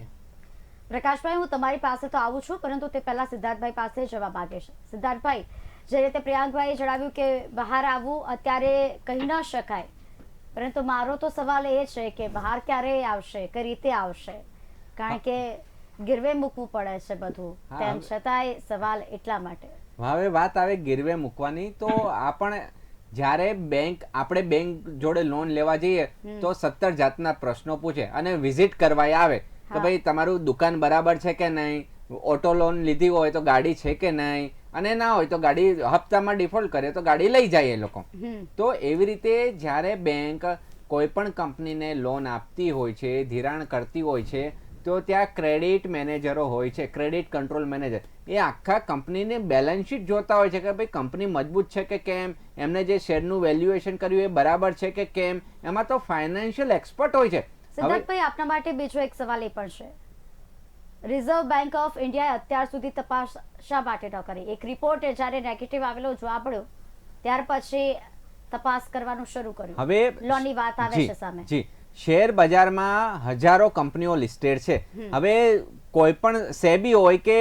પ્રકાશભાઈ, હું તમારી પાસે તો આવું છું, પરંતુ તે પહેલા સિદ્ધાર્થભાઈ પાસે જવાબ માંગે છે. સિદ્ધાર્થભાઈ, જે રીતે પ્રિયાંકભાઈએ જણાવ્યું કે બહાર આવવું અત્યારે કહી ન શકાય, પરંતુ મારો તો સવાલ એ છે કે બહાર ક્યારે આવશે, કઈ રીતે આવશે? કારણ કે ગીરવે મૂકવું પડે છે બધું, હા, તેમ છતાંય સવાલ એટલા માટે. હવે વાત આવે ગીરવે મૂકવાની, તો જ્યારે આપણે બેંક જોડે લોન લેવા જઈએ તો 17 જાતના પ્રશ્નો પૂછે અને વિઝિટ કરવા આવે કે ભાઈ તમારું દુકાન બરાબર છે કે નહીં, ઓટો લોન લીધી હોય તો ગાડી છે કે નહીં, અને ના હોય તો ગાડી હપ્તામાં ડિફોલ્ટ કરે તો ગાડી લઈ જાય એ લોકો. તો એવી રીતે જ્યારે બેંક કોઈ પણ કંપનીને લોન આપતી હોય છે, ધિરાણ કરતી હોય છે, તો ત્યાં ક્રેડિટ મેનેજરો હોય છે, ક્રેડિટ કંટ્રોલ મેનેજર, એ આખા કંપનીને બેલેન્સ શીટ જોતા હોય છે કે ભાઈ કંપની મજબૂત છે કે કેમ, એમને જે શેરનું વેલ્યુએશન કર્યું એ બરાબર છે કે કેમ. એમાં તો ફાઇનાન્શિયલ એક્સપર્ટ હોય છે. સિદ્ધાર્થભાઈ, આપના માટે બીજો એક સવાલ એ પણ છે, રિઝર્વ બેંક ઓફ ઇન્ડિયાએ અત્યાર સુધી તપાસ શા માટે ન કરી? એક રિપોર્ટ જ્યારે નેગેટિવ આવેલો જોવા પડ્યો ત્યાર પછી તપાસ કરવાનું શરૂ કર્યું. હવે લોનની વાત આવે છે સામે. જી, શેર બજારમાં હજારો કંપનીઓ લિસ્ટેડ છે. હવે કોઈ પણ સેબી હોય કે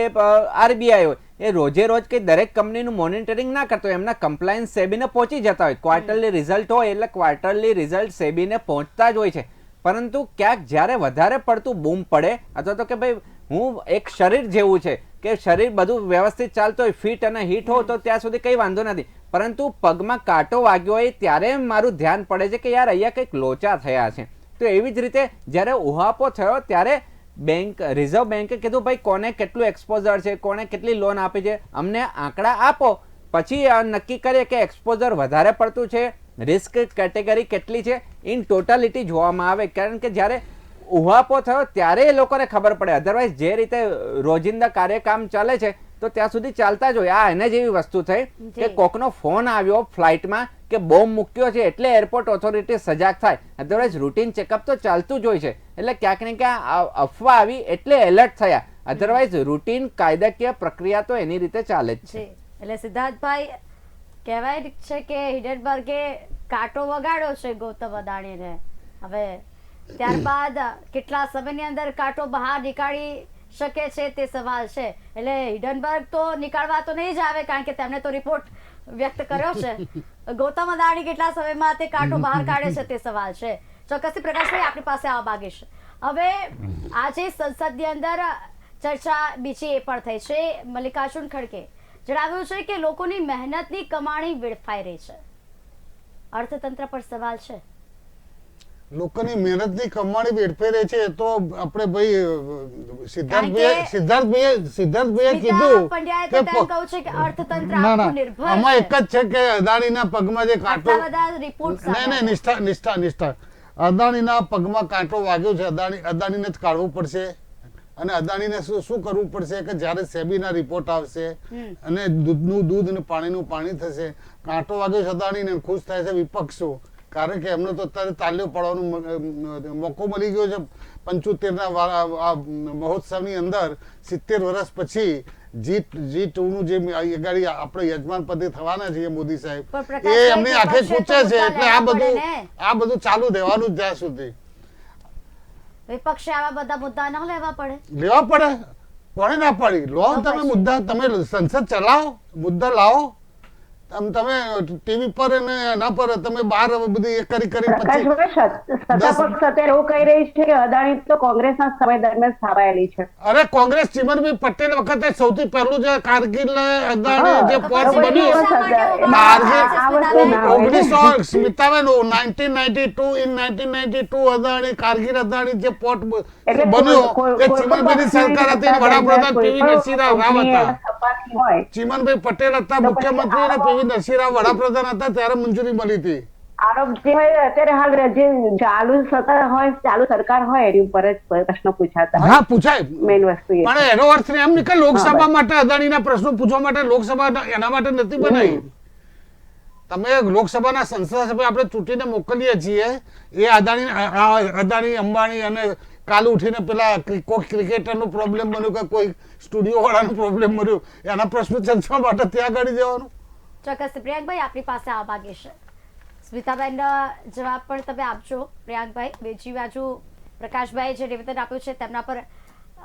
આરબીઆઈ હોય, એ રોજે રોજ કે દરેક કંપનીનું મોનિટરિંગ ના કરતો, એમના કમ્પ્લાયન્સ સેબીને પહોંચી જતા હોય. ક્વાર્ટરલી રિઝલ્ટ હોય એટલે ક્વાર્ટરલી રિઝલ્ટ સેબીને પહોંચતા જ હોય છે. પરંતુ ક્યાંક જ્યારે વધારે પડતું બૂમ પડે, અથવા તો કે ભાઈ હું એક શરીર જેવું છે કે શરીર બધું વ્યવસ્થિત ચાલતું હોય, ફિટ અને હિટ હોય, તો ત્યાં સુધી કંઈ વાંધો નથી, પરંતુ પગમાં કાંટો વાગ્યો હોય ત્યારે મારું ધ્યાન પડે છે કે યાર અહીંયા કંઈક લોચા થયા છે. તો એવી જ રીતે જ્યારે ઉહાપો થયો ત્યારે રિઝર્વ બેંકે કીધું ભાઈ કોને કેટલું એક્સપોઝર છે, કોને કેટલી લોન આપી છે, અમને આંકડા આપો, પછી નક્કી કરીએ કે એક્સપોઝર વધારે પડતું છે, રિસ્ક કેટેગરી કેટલી છે, ઇન ટોટાલિટી જોવામાં આવે. કારણ કે જ્યારે ઉહાપો થયો ત્યારે એ લોકોને ખબર પડે, અધરવાઇઝ જે રીતે રોજિંદા કાર્યકામ ચાલે છે તો ત્યાં સુધી ચાલતા જ હોય. આ એને જેવી વસ્તુ થઈ કે કોકનો ફોન આવ્યો ફ્લાઇટમાં કે બોમ્બ મૂક્યો છે એટલે એરપોર્ટ ઓથોરિટી સજાગ થાય, અધરવાઇઝ રૂટીન ચેકઅપ તો ચાલતું જ હોય છે. એટલે ક્યાંક ને ક્યાંક અફવા આવી એટલે એલર્ટ થયા, અધરવાઇઝ રૂટીન કાયદાકીય પ્રક્રિયા તો એની રીતે ચાલે જ છે. એટલે સિદ્ધાર્થભાઈ, કહેવાય છે કે હિડનબર્ગે કાંટો વગાડ્યો છે ગૌતમ અદાણીને. હવે ત્યારબાદ કેટલા સમયની અંદર કાંટો બહાર નીકાળી શકે છે તે સવાલ છે. એટલે હિડનબર્ગ તો નીકાળવા તો નહીં જ આવે, કારણ કે તેમણે તો રિપોર્ટ વ્યક્ત કર્યો છે. ગૌતમ અદાણી કેટલા સમયમાં તે કાંટો બહાર કાઢે છે તે સવાલ છે. ચોક્કસથી પ્રકાશભાઈ આપણી પાસે આવવા માંગીશ. હવે આજે સંસદની અંદર ચર્ચા બીજી એ પણ થઈ છે. મલ્લિકાર્જુન ખડગે જણાવ્યું છે કે લોકોની મહેનતની કમાણી વેડફાઈ રહી છે. અર્થતંત્ર પર સવાલ છે. લોકોની મહેનતની કમાણી વેડફાઈ રહી છે તો આપણે ભાઈ સિદ્ધાર્થભાઈએ કીધું પંડ્યાએ તો તેમ કહ્યું છે કે અર્થતંત્ર ના આખું ના નિર્ભર આમાં એક છે. જ છે કે અદાણીના પગમાં જે કાંટો આટલા બધા reports નહીં આવ્યા. નિષ્ઠા અદાણીના પગમાં કાંટો વાગ્યો છે. અદાણીને જ કાઢવું પડશે, અને અદાણીને શું કરવું પડશે કે જ્યારે સેબીના રિપોર્ટ આવશે અને દૂધનું દૂધ અને પાણીનું પાણી થશે. કાંટો વાગ્યો છે અદાણીને, ખુશ થાય છે વિપક્ષો, કારણ કે એમને તો અત્યારે તાલ્યો પાડવાનો મોકો મળી ગયો છે. 75ના મહોત્સવની અંદર 70 વર્ષ પછી G2 નું જે ગાડી આપણે યજમાન પદે થવાના છે મોદી સાહેબ, પણ એ પ્રકાશભાઈ, એમની આંખે વિપક્ષે ખૂંચે તો છે. મુદ્દા એટલે લેવા પડે ને. આ બધું ચાલુ રહેવાનું જ જ્યાં સુધી. વિપક્ષે આવા બધા મુદ્દા ન લેવા પડે. લેવા પડે, કોને ના પડી? લો તો તમે પછી. મુદ્દા, તમે સંસદ ચલાવો, મુદ્દા લાવો. તમે ટીવી પર અને એના પર તમે બહાર બધી એ કરી પછી પ્રકાશભાઈ, સત્તા પક્ષ અત્યારે એવું કહી રહી છે કે અદાણી તો કોંગ્રેસના સમય દરમિયાન સ્થાપાયેલી છે. અરે કોંગ્રેસ ચીમનભાઈ પટેલ વખતે સૌથી પહેલું જે કારગિલ અદાણી જે તો પોર્ટ પછી બન્યું, શા માટે ઉભા માર્ગી- આ વસ્તુ ના હોય. 1900 સ્મિતાબેન 1992 અદાણી કારગિલ અદાણી જે પોર્ટ એટલે બન્યો કોઈ- એ કોઈ ચીમનભાઈની પણ સરકાર હતી, પક્ષની વડાપ્રધાન કોઈ પીવી પણ નરસિંહરાવ રાવ કંપની હતા. સત્તાની હોય. ચીમનભાઈ પટેલ હતા તો પછી મુખ્યમંત્રી અને પીવી નરસિંહરાવ વડાપ્રધાન હતા, ત્યારે મંજૂરી મળી હતી. આરોપ જે હોય અત્યારે હાલ જે ચાલુ સત્તા હોય, ચાલુ સરકાર હોય એની ઉપર જ પ્રશ્ન પૂછાતા હોય. હા પૂછાય, મેઇન વસ્તુ એ પણ એનો અર્થ એમ નહીં કે લોકસભા માટે અદાણીના પ્રશ્નો પૂછવા માટે લોકસભા એના માટે નથી બનાવી. તમે લોકસભાના સંસદ સભ્ય આપણે ચૂંટીને મોકલીએ છીએ, એ અદાણી અંબાણી અને કાલ ઉઠીને પેલા કોઈ ક્રિકેટરનો પ્રોબ્લેમ બન્યો કે કોઈ સ્ટુડિયો વાળાનો પ્રોબ્લેમ બન્યો, એના પ્રશ્નો ચર્ચા માટે ત્યાં આગળ જવાનું. ચોક્કસ પ્રિયાંકભાઈ આપણી પાસે આવવા માંગે છે. સ્મિતાબેન જવાબ પણ તમે આપજો. પ્રિયાંકભાઈ, બીજી બાજુ પ્રકાશભાઈ જે નિવેદન આપ્યું છે તેમના પર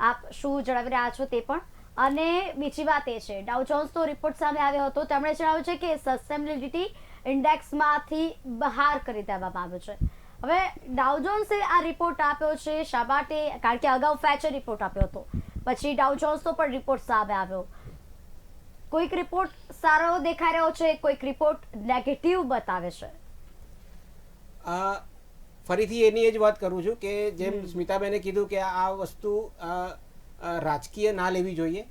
આપ શું જણાવી રહ્યા છો તે પણ. અને બીજી વાત એ છે, ડાઉ જોન્સનો રિપોર્ટ સામે આવ્યો હતો, તેમણે જણાવ્યું છે કે સસ્ટેનેબિલિટી ઇન્ડેક્સમાંથી બહાર કરી દેવામાં આવ્યો છે. હવે ડાઉ જોન્સે આ રિપોર્ટ આપ્યો છે શા માટે? કારણ કે અગાઉ ફેચે રિપોર્ટ આપ્યો હતો, પછી ડાઉ જોન્સનો પણ રિપોર્ટ સામે આવ્યો. કોઈક રિપોર્ટ સારો દેખાઈ રહ્યો છે, કોઈક રિપોર્ટ નેગેટિવ બતાવે છે. ફરીથી એની એ જ વાત કરું છું કે જેમ સ્મિતાબેને કીધું કે આ વસ્તુ રાજકીય ના લેવી જોઈએ.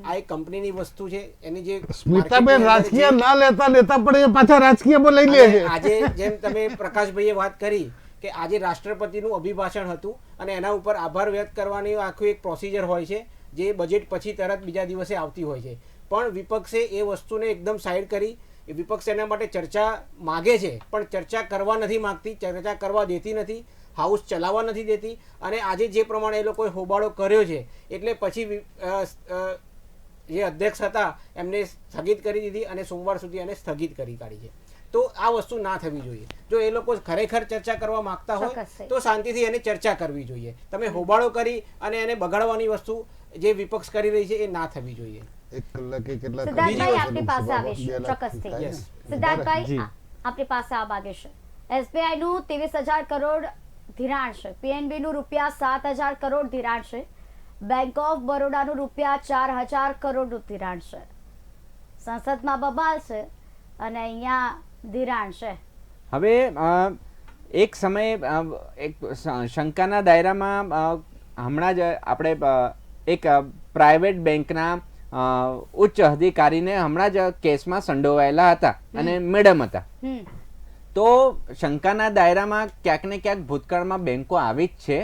આ એક કંપનીની વસ્તુ છે, એની જે સ્મિતાબેન રાજકીય ના લેતા પણ એ પાછા રાજકીયમાં લઈ લે છે. આજે જેમ તમે પ્રકાશભાઈએ વાત કરી કે આજે રાષ્ટ્રપતિનું અભિભાષણ હતું અને એના ઉપર આભાર વ્યક્ત કરવાની આખું એક પ્રોસિજર હોય છે જે બજેટ પછી તરત બીજા દિવસે આવતી હોય છે. પણ વિપક્ષે એ વસ્તુને એકદમ સાઈડ કરી. વિપક્ષ એના માટે ચર્ચા માગે છે પણ ચર્ચા કરવા નથી માંગતી, ચર્ચા કરવા દેતી નથી, હાઉસ ચલાવવા નથી દેતી. અને આજે જે પ્રમાણે એ લોકોએ હોબાળો કર્યો છે એટલે પછી જે અધ્યક્ષ હતા એમને સ્થગિત કરી દીધી અને સોમવાર સુધી એને સ્થગિત કરી કાઢી છે. તો આ વસ્તુ ના થવી જોઈએ. જો એ લોકો ખરેખર ચર્ચા કરવા માંગતા હોય તો શાંતિથી એને ચર્ચા કરવી જોઈએ. તમે હોબાળો કરી અને એને બગાડવાની વસ્તુ જે વિપક્ષ કરી રહી છે એ ના થવી જોઈએ. સિદ્ધાર્થભાઈ આપની પાસે આવીશું ચોક્કસથી. સિદ્ધાર્થભાઈ આપની પાસે આ માંગે છે. SBI નું 23,000 કરોડ ધિરાણ છે, PNB નું રૂપિયા 7,000 કરોડ ધિરાણ છે, બેંક ઓફ બરોડા નું રૂપિયા 4,000 કરોડ નું ધિરાણ છે. સંસદમાં બબાલ છે અને અહીંયા ધિરાણ છે. હવે એક સમયે એક શંકાના દાયરામાં હમણાં જ આપણે એક પ્રાઇવેટ બેંકના ઉચ્ચ અધિકારીને હમણાં જ કેસમાં સંડોવાયેલા હતા અને મેડમ હતા. તો શંકાના દાયરામાં ક્યાંક ને ક્યાંક ભૂતકાળમાં બેંકો આવી જ છે,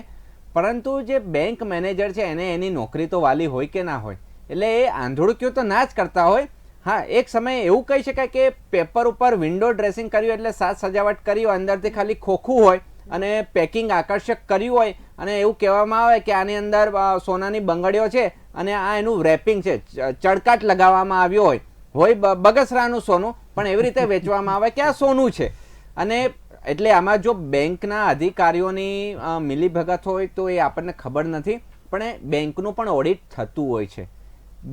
પરંતુ જે બેંક મેનેજર છે એને એની નોકરી તો વાલી હોય કે ના હોય, એટલે એ આંધળું તો ના જ કરતા હોય. હા, એક સમયે એવું કહી શકાય કે પેપર ઉપર વિન્ડો ડ્રેસિંગ કર્યું એટલે સાજ સજાવટ કરી હોય, અંદરથી ખાલી ખોખું હોય અને પેકિંગ આકર્ષક કર્યું હોય અને એવું કહેવામાં આવે કે આની અંદર સોનાની બંગડીઓ છે અને આ એનું રેપિંગ છે, ચળકાટ લગાવવામાં આવ્યો હોય બગસરાનું સોનું, પણ એવી રીતે વેચવામાં આવે કે આ સોનું છે. અને એટલે આમાં જો બેંકના અધિકારીઓની મિલીભગત હોય તો એ આપણને ખબર નથી, પણ એ બેંકનું પણ ઓડિટ થતું હોય છે.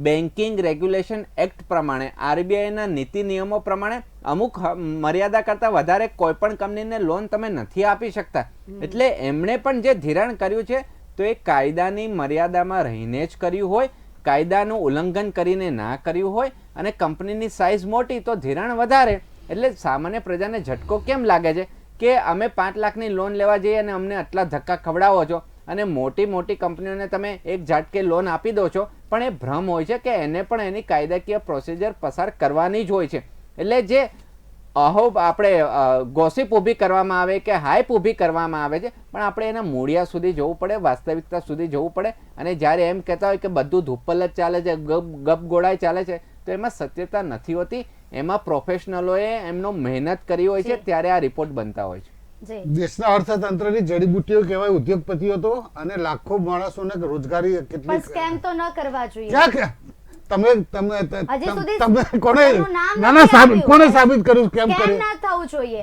બેન્કિંગ રેગ્યુલેશન એક્ટ પ્રમાણે, RBIના નીતિ નિયમો પ્રમાણે અમુક મર્યાદા કરતાં વધારે કોઈ પણ કંપનીને લોન તમે નથી આપી શકતા. એટલે એમણે પણ જે ધિરાણ કર્યું છે તો એ કાયદાની મર્યાદામાં રહીને જ કર્યું હોય, કાયદાનું ઉલ્લંઘન કરીને ના કર્યું હોય. અને કંપનીની સાઇઝ મોટી તો ધિરાણ વધારે, એટલે સામાન્ય પ્રજાને ઝટકો કેમ લાગે છે કે અમે 5 લાખની લોન લેવા જઈએ અને અમને આટલા ધક્કા ખવડાવો છો અને મોટી મોટી કંપનીઓને તમે એક ઝાટકે લોન આપી દો છો. પણ એ ભ્રમ હોય છે કે એને પણ એની કાયદાકીય પ્રોસિજર પસાર કરવાની જ હોય છે. એટલે જે આપણે ગોસિપ ઊભી કરવામાં આવે કે હાઈપ ઊભી કરવામાં આવે છે, પણ આપણે એના મૂળિયા સુધી જવું પડે, વાસ્તવિકતા સુધી જવું પડે. અને જ્યારે એમ કહેતા હોય કે બધું ધુપ્પલ જ ચાલે છે, ગપ ગોળાઈ ચાલે છે, તો એમાં સત્યતા નથી હોતી. એમાં પ્રોફેશનલોએ એમનો મહેનત કરી હોય છે ત્યારે આ રિપોર્ટ બનતા હોય છે. દેશના અર્થતંત્રની જડીબુટ્ટીઓ કહેવાય ઉદ્યોગપતિઓ તો, અને લાખો માણસોને રોજગારી કેટલી. સ્કેમ તો ન કરવા જોઈએ. ક્યાં તમે તમે હજી સુધી તમે કોને એનું નામ ના નથી સાબિત આપ્યું. કોને સાબિત કર્યું સ્કેમ સ્કેમ કર્યું ના થવું જોઈએ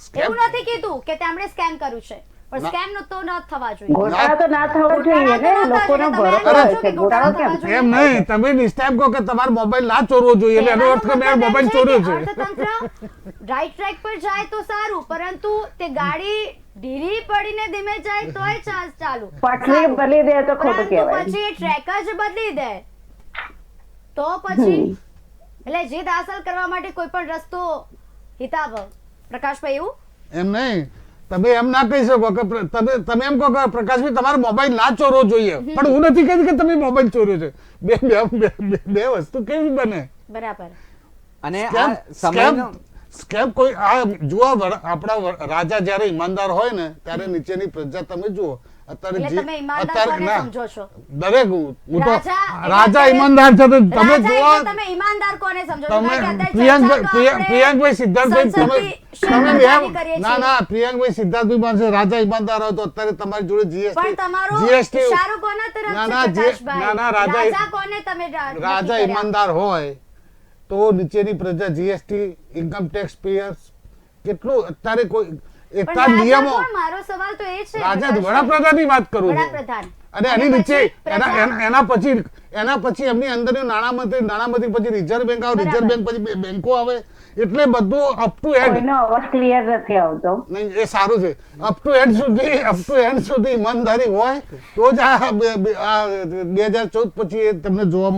સ્કેમ એવું નથી કીધું કે તેમણે સ્કેમ કર્યું છે પણ સ્કેમ તો ન થવા જોઈએ ઘોટાળા તો ના થવો જોઈએ ને, લોકોનો તમે ભરોસો એમ કહો હોય છો છે, કે ઘોટાળો ઘોટાળો કેમ? થવા એમ નહીં, તમે નિષ્ઠામ કહો કે તમારો મોબાઈલ ના ચોરવો જોઈએ એટલે એનો અર્થ કે મેં મોબાઈલ ચોર્યો છે. અર્થતંત્ર રાઈટ ટ્રેક પર જાય તો સારું પરંતુ તે ગાડી ઢીલી પડીને ધીમે જાય તોય ચાલુ પાટલી સારું. બદલી દે તો ખોટું પરંતુ કહેવાય. પછી ટ્રેક જ બદલી દે તો પછી એટલે જીત હાંસલ કરવા માટે કોઈ પણ રસ્તો હિતાવ પ્રકાશભાઈ એવું એમ નહીં, તમે એમ ના કહી શકો કે તમે એમ કહો કે પ્રકાશભાઈ તમારો મોબાઈલ ના ચોરવો જોઈએ પણ હું નથી કહેતી કે તમે મોબાઈલ ચોર્યો છે. બે વસ્તુ કેવી બને? બરાબર અને આ સ્કેમ સમયનો સ્કેમ કોઈ આ જુઓ આપણા રાજા જ્યારે ઈમાનદાર હોય ને ત્યારે નીચેની પ્રજા તમે જુઓ અત્યારે એટલે તમે ઈમાનદાર અત્યારે કોને ના સમજો છો દરેક હું તો રાજા રાજા ઈમાનદાર છે તો તમે રાજા જુઓ એટલે તમે ઈમાનદાર કોને સમજો છો? તમે કારણ કે અત્યારે ચર્ચા તો આપણે પ્રિયંકભાઈ સિદ્ધાર્થભાઈ સંસદની તમે શેરબજારની એમ કરીએ ના છીએ. ના પ્રિયંકભાઈ સિદ્ધાર્થભાઈ પાસે રાજા ઈમાનદાર હોય તો અત્યારે તમારી જોડે પણ તમારો જીએસટી ઇશારો કોના તરફ ના, છે ના, પ્રકાશભાઈ? ના, ના, રાજા કોને તમે નક્કી રાજા કર્યા? ઈમાનદાર હોય તો નીચેની પ્રજા જીએસટી ઇન્કમ ટેક્સ પેયર્સ કેટલું અત્યારે કોઈ પણ એકતા રાજા નિયમો કોણ? મારો સવાલ તો એ છે રાજા પ્રકાશભાઈ. વડાપ્રધાનની વાત કરું છું વડાપ્રધાન અને એની નીચે પછી પ્રજા- એના પછી એમની અંદર નાણામંત્રી પછી રિઝર્વ બેંક આવે રિઝર્વ બેંક પછી બેંકો આવે એટલે બધું અપ ટુ હેડ કોઈનો અવાજ ક્લિયર નથી આવતો. નહીં એ સારું છે અપ ટુ એન્ડ સુધી ઈમાનદારી હોય તો જ આ 2014 પછી એ તમને જોવા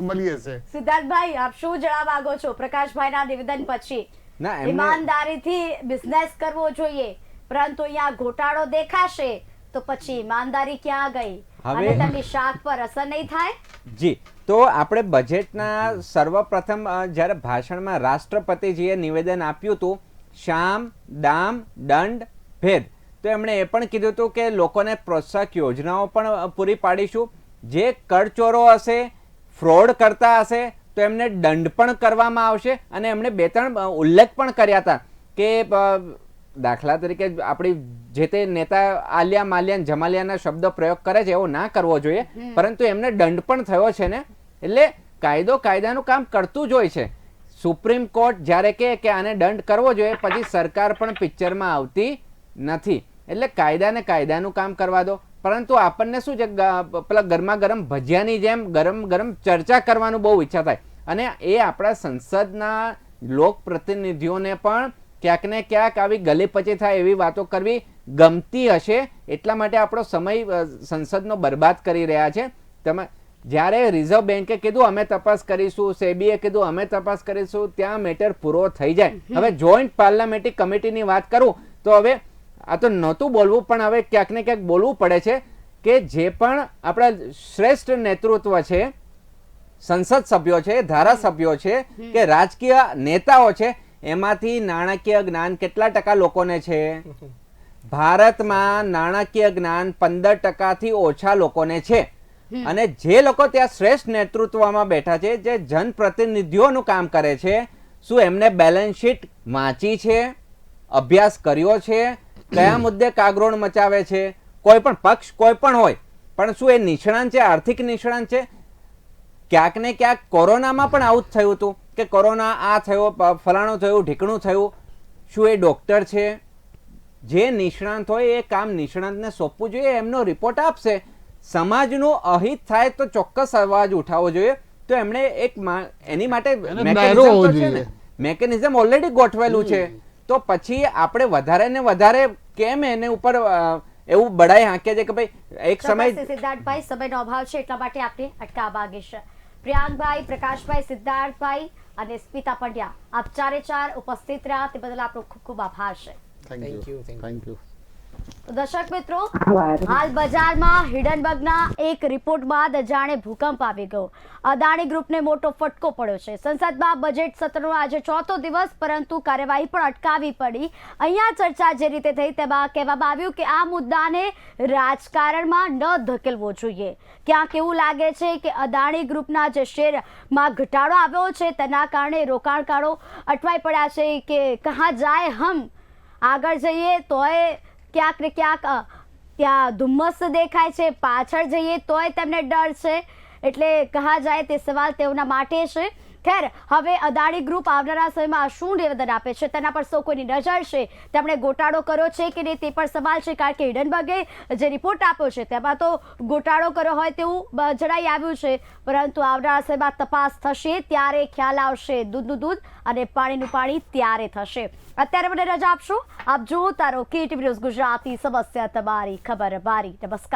મળી હશે. સિદ્ધાર્થભાઈ આપ શું જણાવવા માંગો છો પ્રકાશભાઈના નિવેદન પછી? ના, એમને- ઈમાનદારીથી બિઝનેસ કરવો જોઈએ પરંતુ અહીંયા ઘોટાળો દેખાશે તો પછી ઈમાનદારી ક્યાં ગઈ હવે- અને તેમની શાખ પર અસર નહીં થાય? જી તો આપણે બજેટના સર્વપ્રથમ જ્યારે ભાષણમાં રાષ્ટ્રપતિજીએ નિવેદન આપ્યું હતું શામ દામ દંડ ભેદ તો એમણે એ પણ કીધું હતું કે લોકોને પ્રોત્સાહક યોજનાઓ પણ પૂરી પાડીશું જે કરચોરો હશે ફ્રોડ કરતા હશે તો એમને દંડ પણ કરવામાં આવશે અને એમણે 2-3 ઉલ્લેખ પણ કર્યા હતા કે દાખલા તરીકે આપણી જે તે નેતા આલિયા માલિયા જમાલિયાના શબ્દ પ્રયોગ કરે છે એવો ના કરવો જોઈએ પરંતુ એમને દંડ પણ થયો છે ને એટલે કાયદો કાયદાનું કામ કરતું જ હોય છે. સુપ્રીમ કોર્ટ જ્યારે કહે કે આને દંડ કરવો જોઈએ પછી સરકાર પણ પિક્ચરમાં આવતી નથી એટલે કાયદાને કાયદાનું કામ કરવા દો પરંતુ આપણને શું છે પેલા ગરમા ગરમ ભજીયાની જેમ ગરમ ગરમ ચર્ચા કરવાનું બહુ ઈચ્છા થાય અને એ આપણા સંસદના લોકપ્રતિનિધિઓને પણ ક્યાંક ને ક્યાંક આવી ગલીપચી થાય એવી વાતો કરવી ગમતી હશે એટલા માટે આપણો સમય સંસદનો બરબાદ કરી રહ્યા છે. તમે જ્યારે રિઝર્વ બેન્કે કીધું અમે તપાસ કરીશું, સેબીએ કીધું અમે તપાસ કરીશું, ત્યાં મેટર પૂરો થઈ જાય. હવે જોઈન્ટ પાર્લામેન્ટરી કમિટીની વાત કરું તો હવે આ તો નહોતું બોલવું પણ હવે ક્યાંક ને ક્યાંક બોલવું પડે છે કે જે પણ આપણા શ્રેષ્ઠ નેતૃત્વ છે, સંસદ સભ્યો છે, ધારાસભ્યો છે કે રાજકીય નેતાઓ છે એમાંથી નાણાકીય જ્ઞાન કેટલા ટકા લોકોને છે? ભારતમાં નાણાકીય જ્ઞાન 15%થી ઓછા લોકોને છે અને જે લોકો ત્યાં શ્રેષ્ઠ નેતૃત્વમાં બેઠા છે જે જનપ્રતિનિધિઓનું કામ કરે છે શું એમને બેલેન્સ શીટ વાંચી છે, અભ્યાસ કર્યો છે, કયા મુદ્દે કાગરોળ મચાવે છે? કોઈ પણ પક્ષ કોઈ પણ હોય પણ શું એ નિષ્ણાંત છે, આર્થિક નિષ્ણાંત છે? ક્યાંક ને ક્યાંક કોરોનામાં પણ આવું જ થયું હતું કે કોરોના આ થયો, ફલાણું થયું, ઢીકણું થયું. શું એ ડોક્ટર છે? જે નિષ્ણાંત હોય એ કામ નિષ્ણાંતને સોંપવું જોઈએ, એમનો રિપોર્ટ આપશે. સમાજનું અહિત થાય તો ચોક્કસ અવાજ ઉઠાવવો જોઈએ. તો એમણે એક એની માટે મેકેનિઝમ ઓલરેડી ગોઠવેલું છે તો પછી આપણે વધારે ને વધારે કેમ એને ઉપર એવું બડાઈ હાંકે છે કે ભાઈ એક સમય સિદ્ધાર્થભાઈ સમયનો અભાવ છે એટલા માટે આપણે અટકાવવા માંગીશ. પ્રિયાંકભાઈ, પ્રકાશભાઈ, સિદ્ધાર્થભાઈ અને સ્મિતા પંડ્યા આપ ચારે ઉપસ્થિત રહ્યા તે બદલ આપણો ખૂબ ખૂબ આભાર છે. Thank you. Thank you. તો દર્શક મિત્રો, આભાર. હાલ બજારમાં હિડનબર્ગના એક રિપોર્ટ બાદ જાણે ભૂકંપ આવી ગયો. અદાણી ગ્રુપને મોટો ફટકો પડ્યો છે. સંસદમાં બજેટ સત્રનો આજે 4થો દિવસ પરંતુ કાર્યવાહી પણ અટકાવી પડી. અહીંયા ચર્ચા જે રીતે થઈ તેમાં કહેવામાં આવ્યું કે આ મુદ્દાને રાજકારણમાં ન ધકેલવો જોઈએ. ક્યાંક એવું લાગે છે કે અદાણી ગ્રુપના જે શેરમાં ઘટાડો આવ્યો છે તેના કારણે રોકાણકારો અટવાઈ પડ્યા છે કે કહા જાય હમ આગળ જઈએ તોય ક્યાંક ને ક્યાંક ત્યાં ધુમ્મસ દેખાય છે, પાછળ જઈએ તોય તેમને ડર છે. એટલે કહા જાય તે સવાલ તેઓના માટે છે. ખેર, હવે અદાણી ગ્રુપ આવનારા સમયમાં શું નિવેદન આપે છે તેના પર સૌ કોઈની નજર છે. તેમણે ગોટાળો કર્યો છે કે નહીં તે પણ સવાલ છે, કારણ કે હિડનબર્ગે જે રિપોર્ટ આપ્યો છે તેમાં તો ગોટાળો કર્યો હોય તેવું જણાઈ આવ્યું છે. પરંતુ આવનારા સમયમાં તપાસ થશે ત્યારે ખ્યાલ આવશે. દૂધનું દૂધ અને પાણીનું પાણી ત્યારે થશે. અત્યારે મને રજા આપશો. આપ જોતા રહો KTV ન્યૂઝ ગુજરાતી, સમસ્યા તમારી, ખબર અમારી. નમસ્કાર.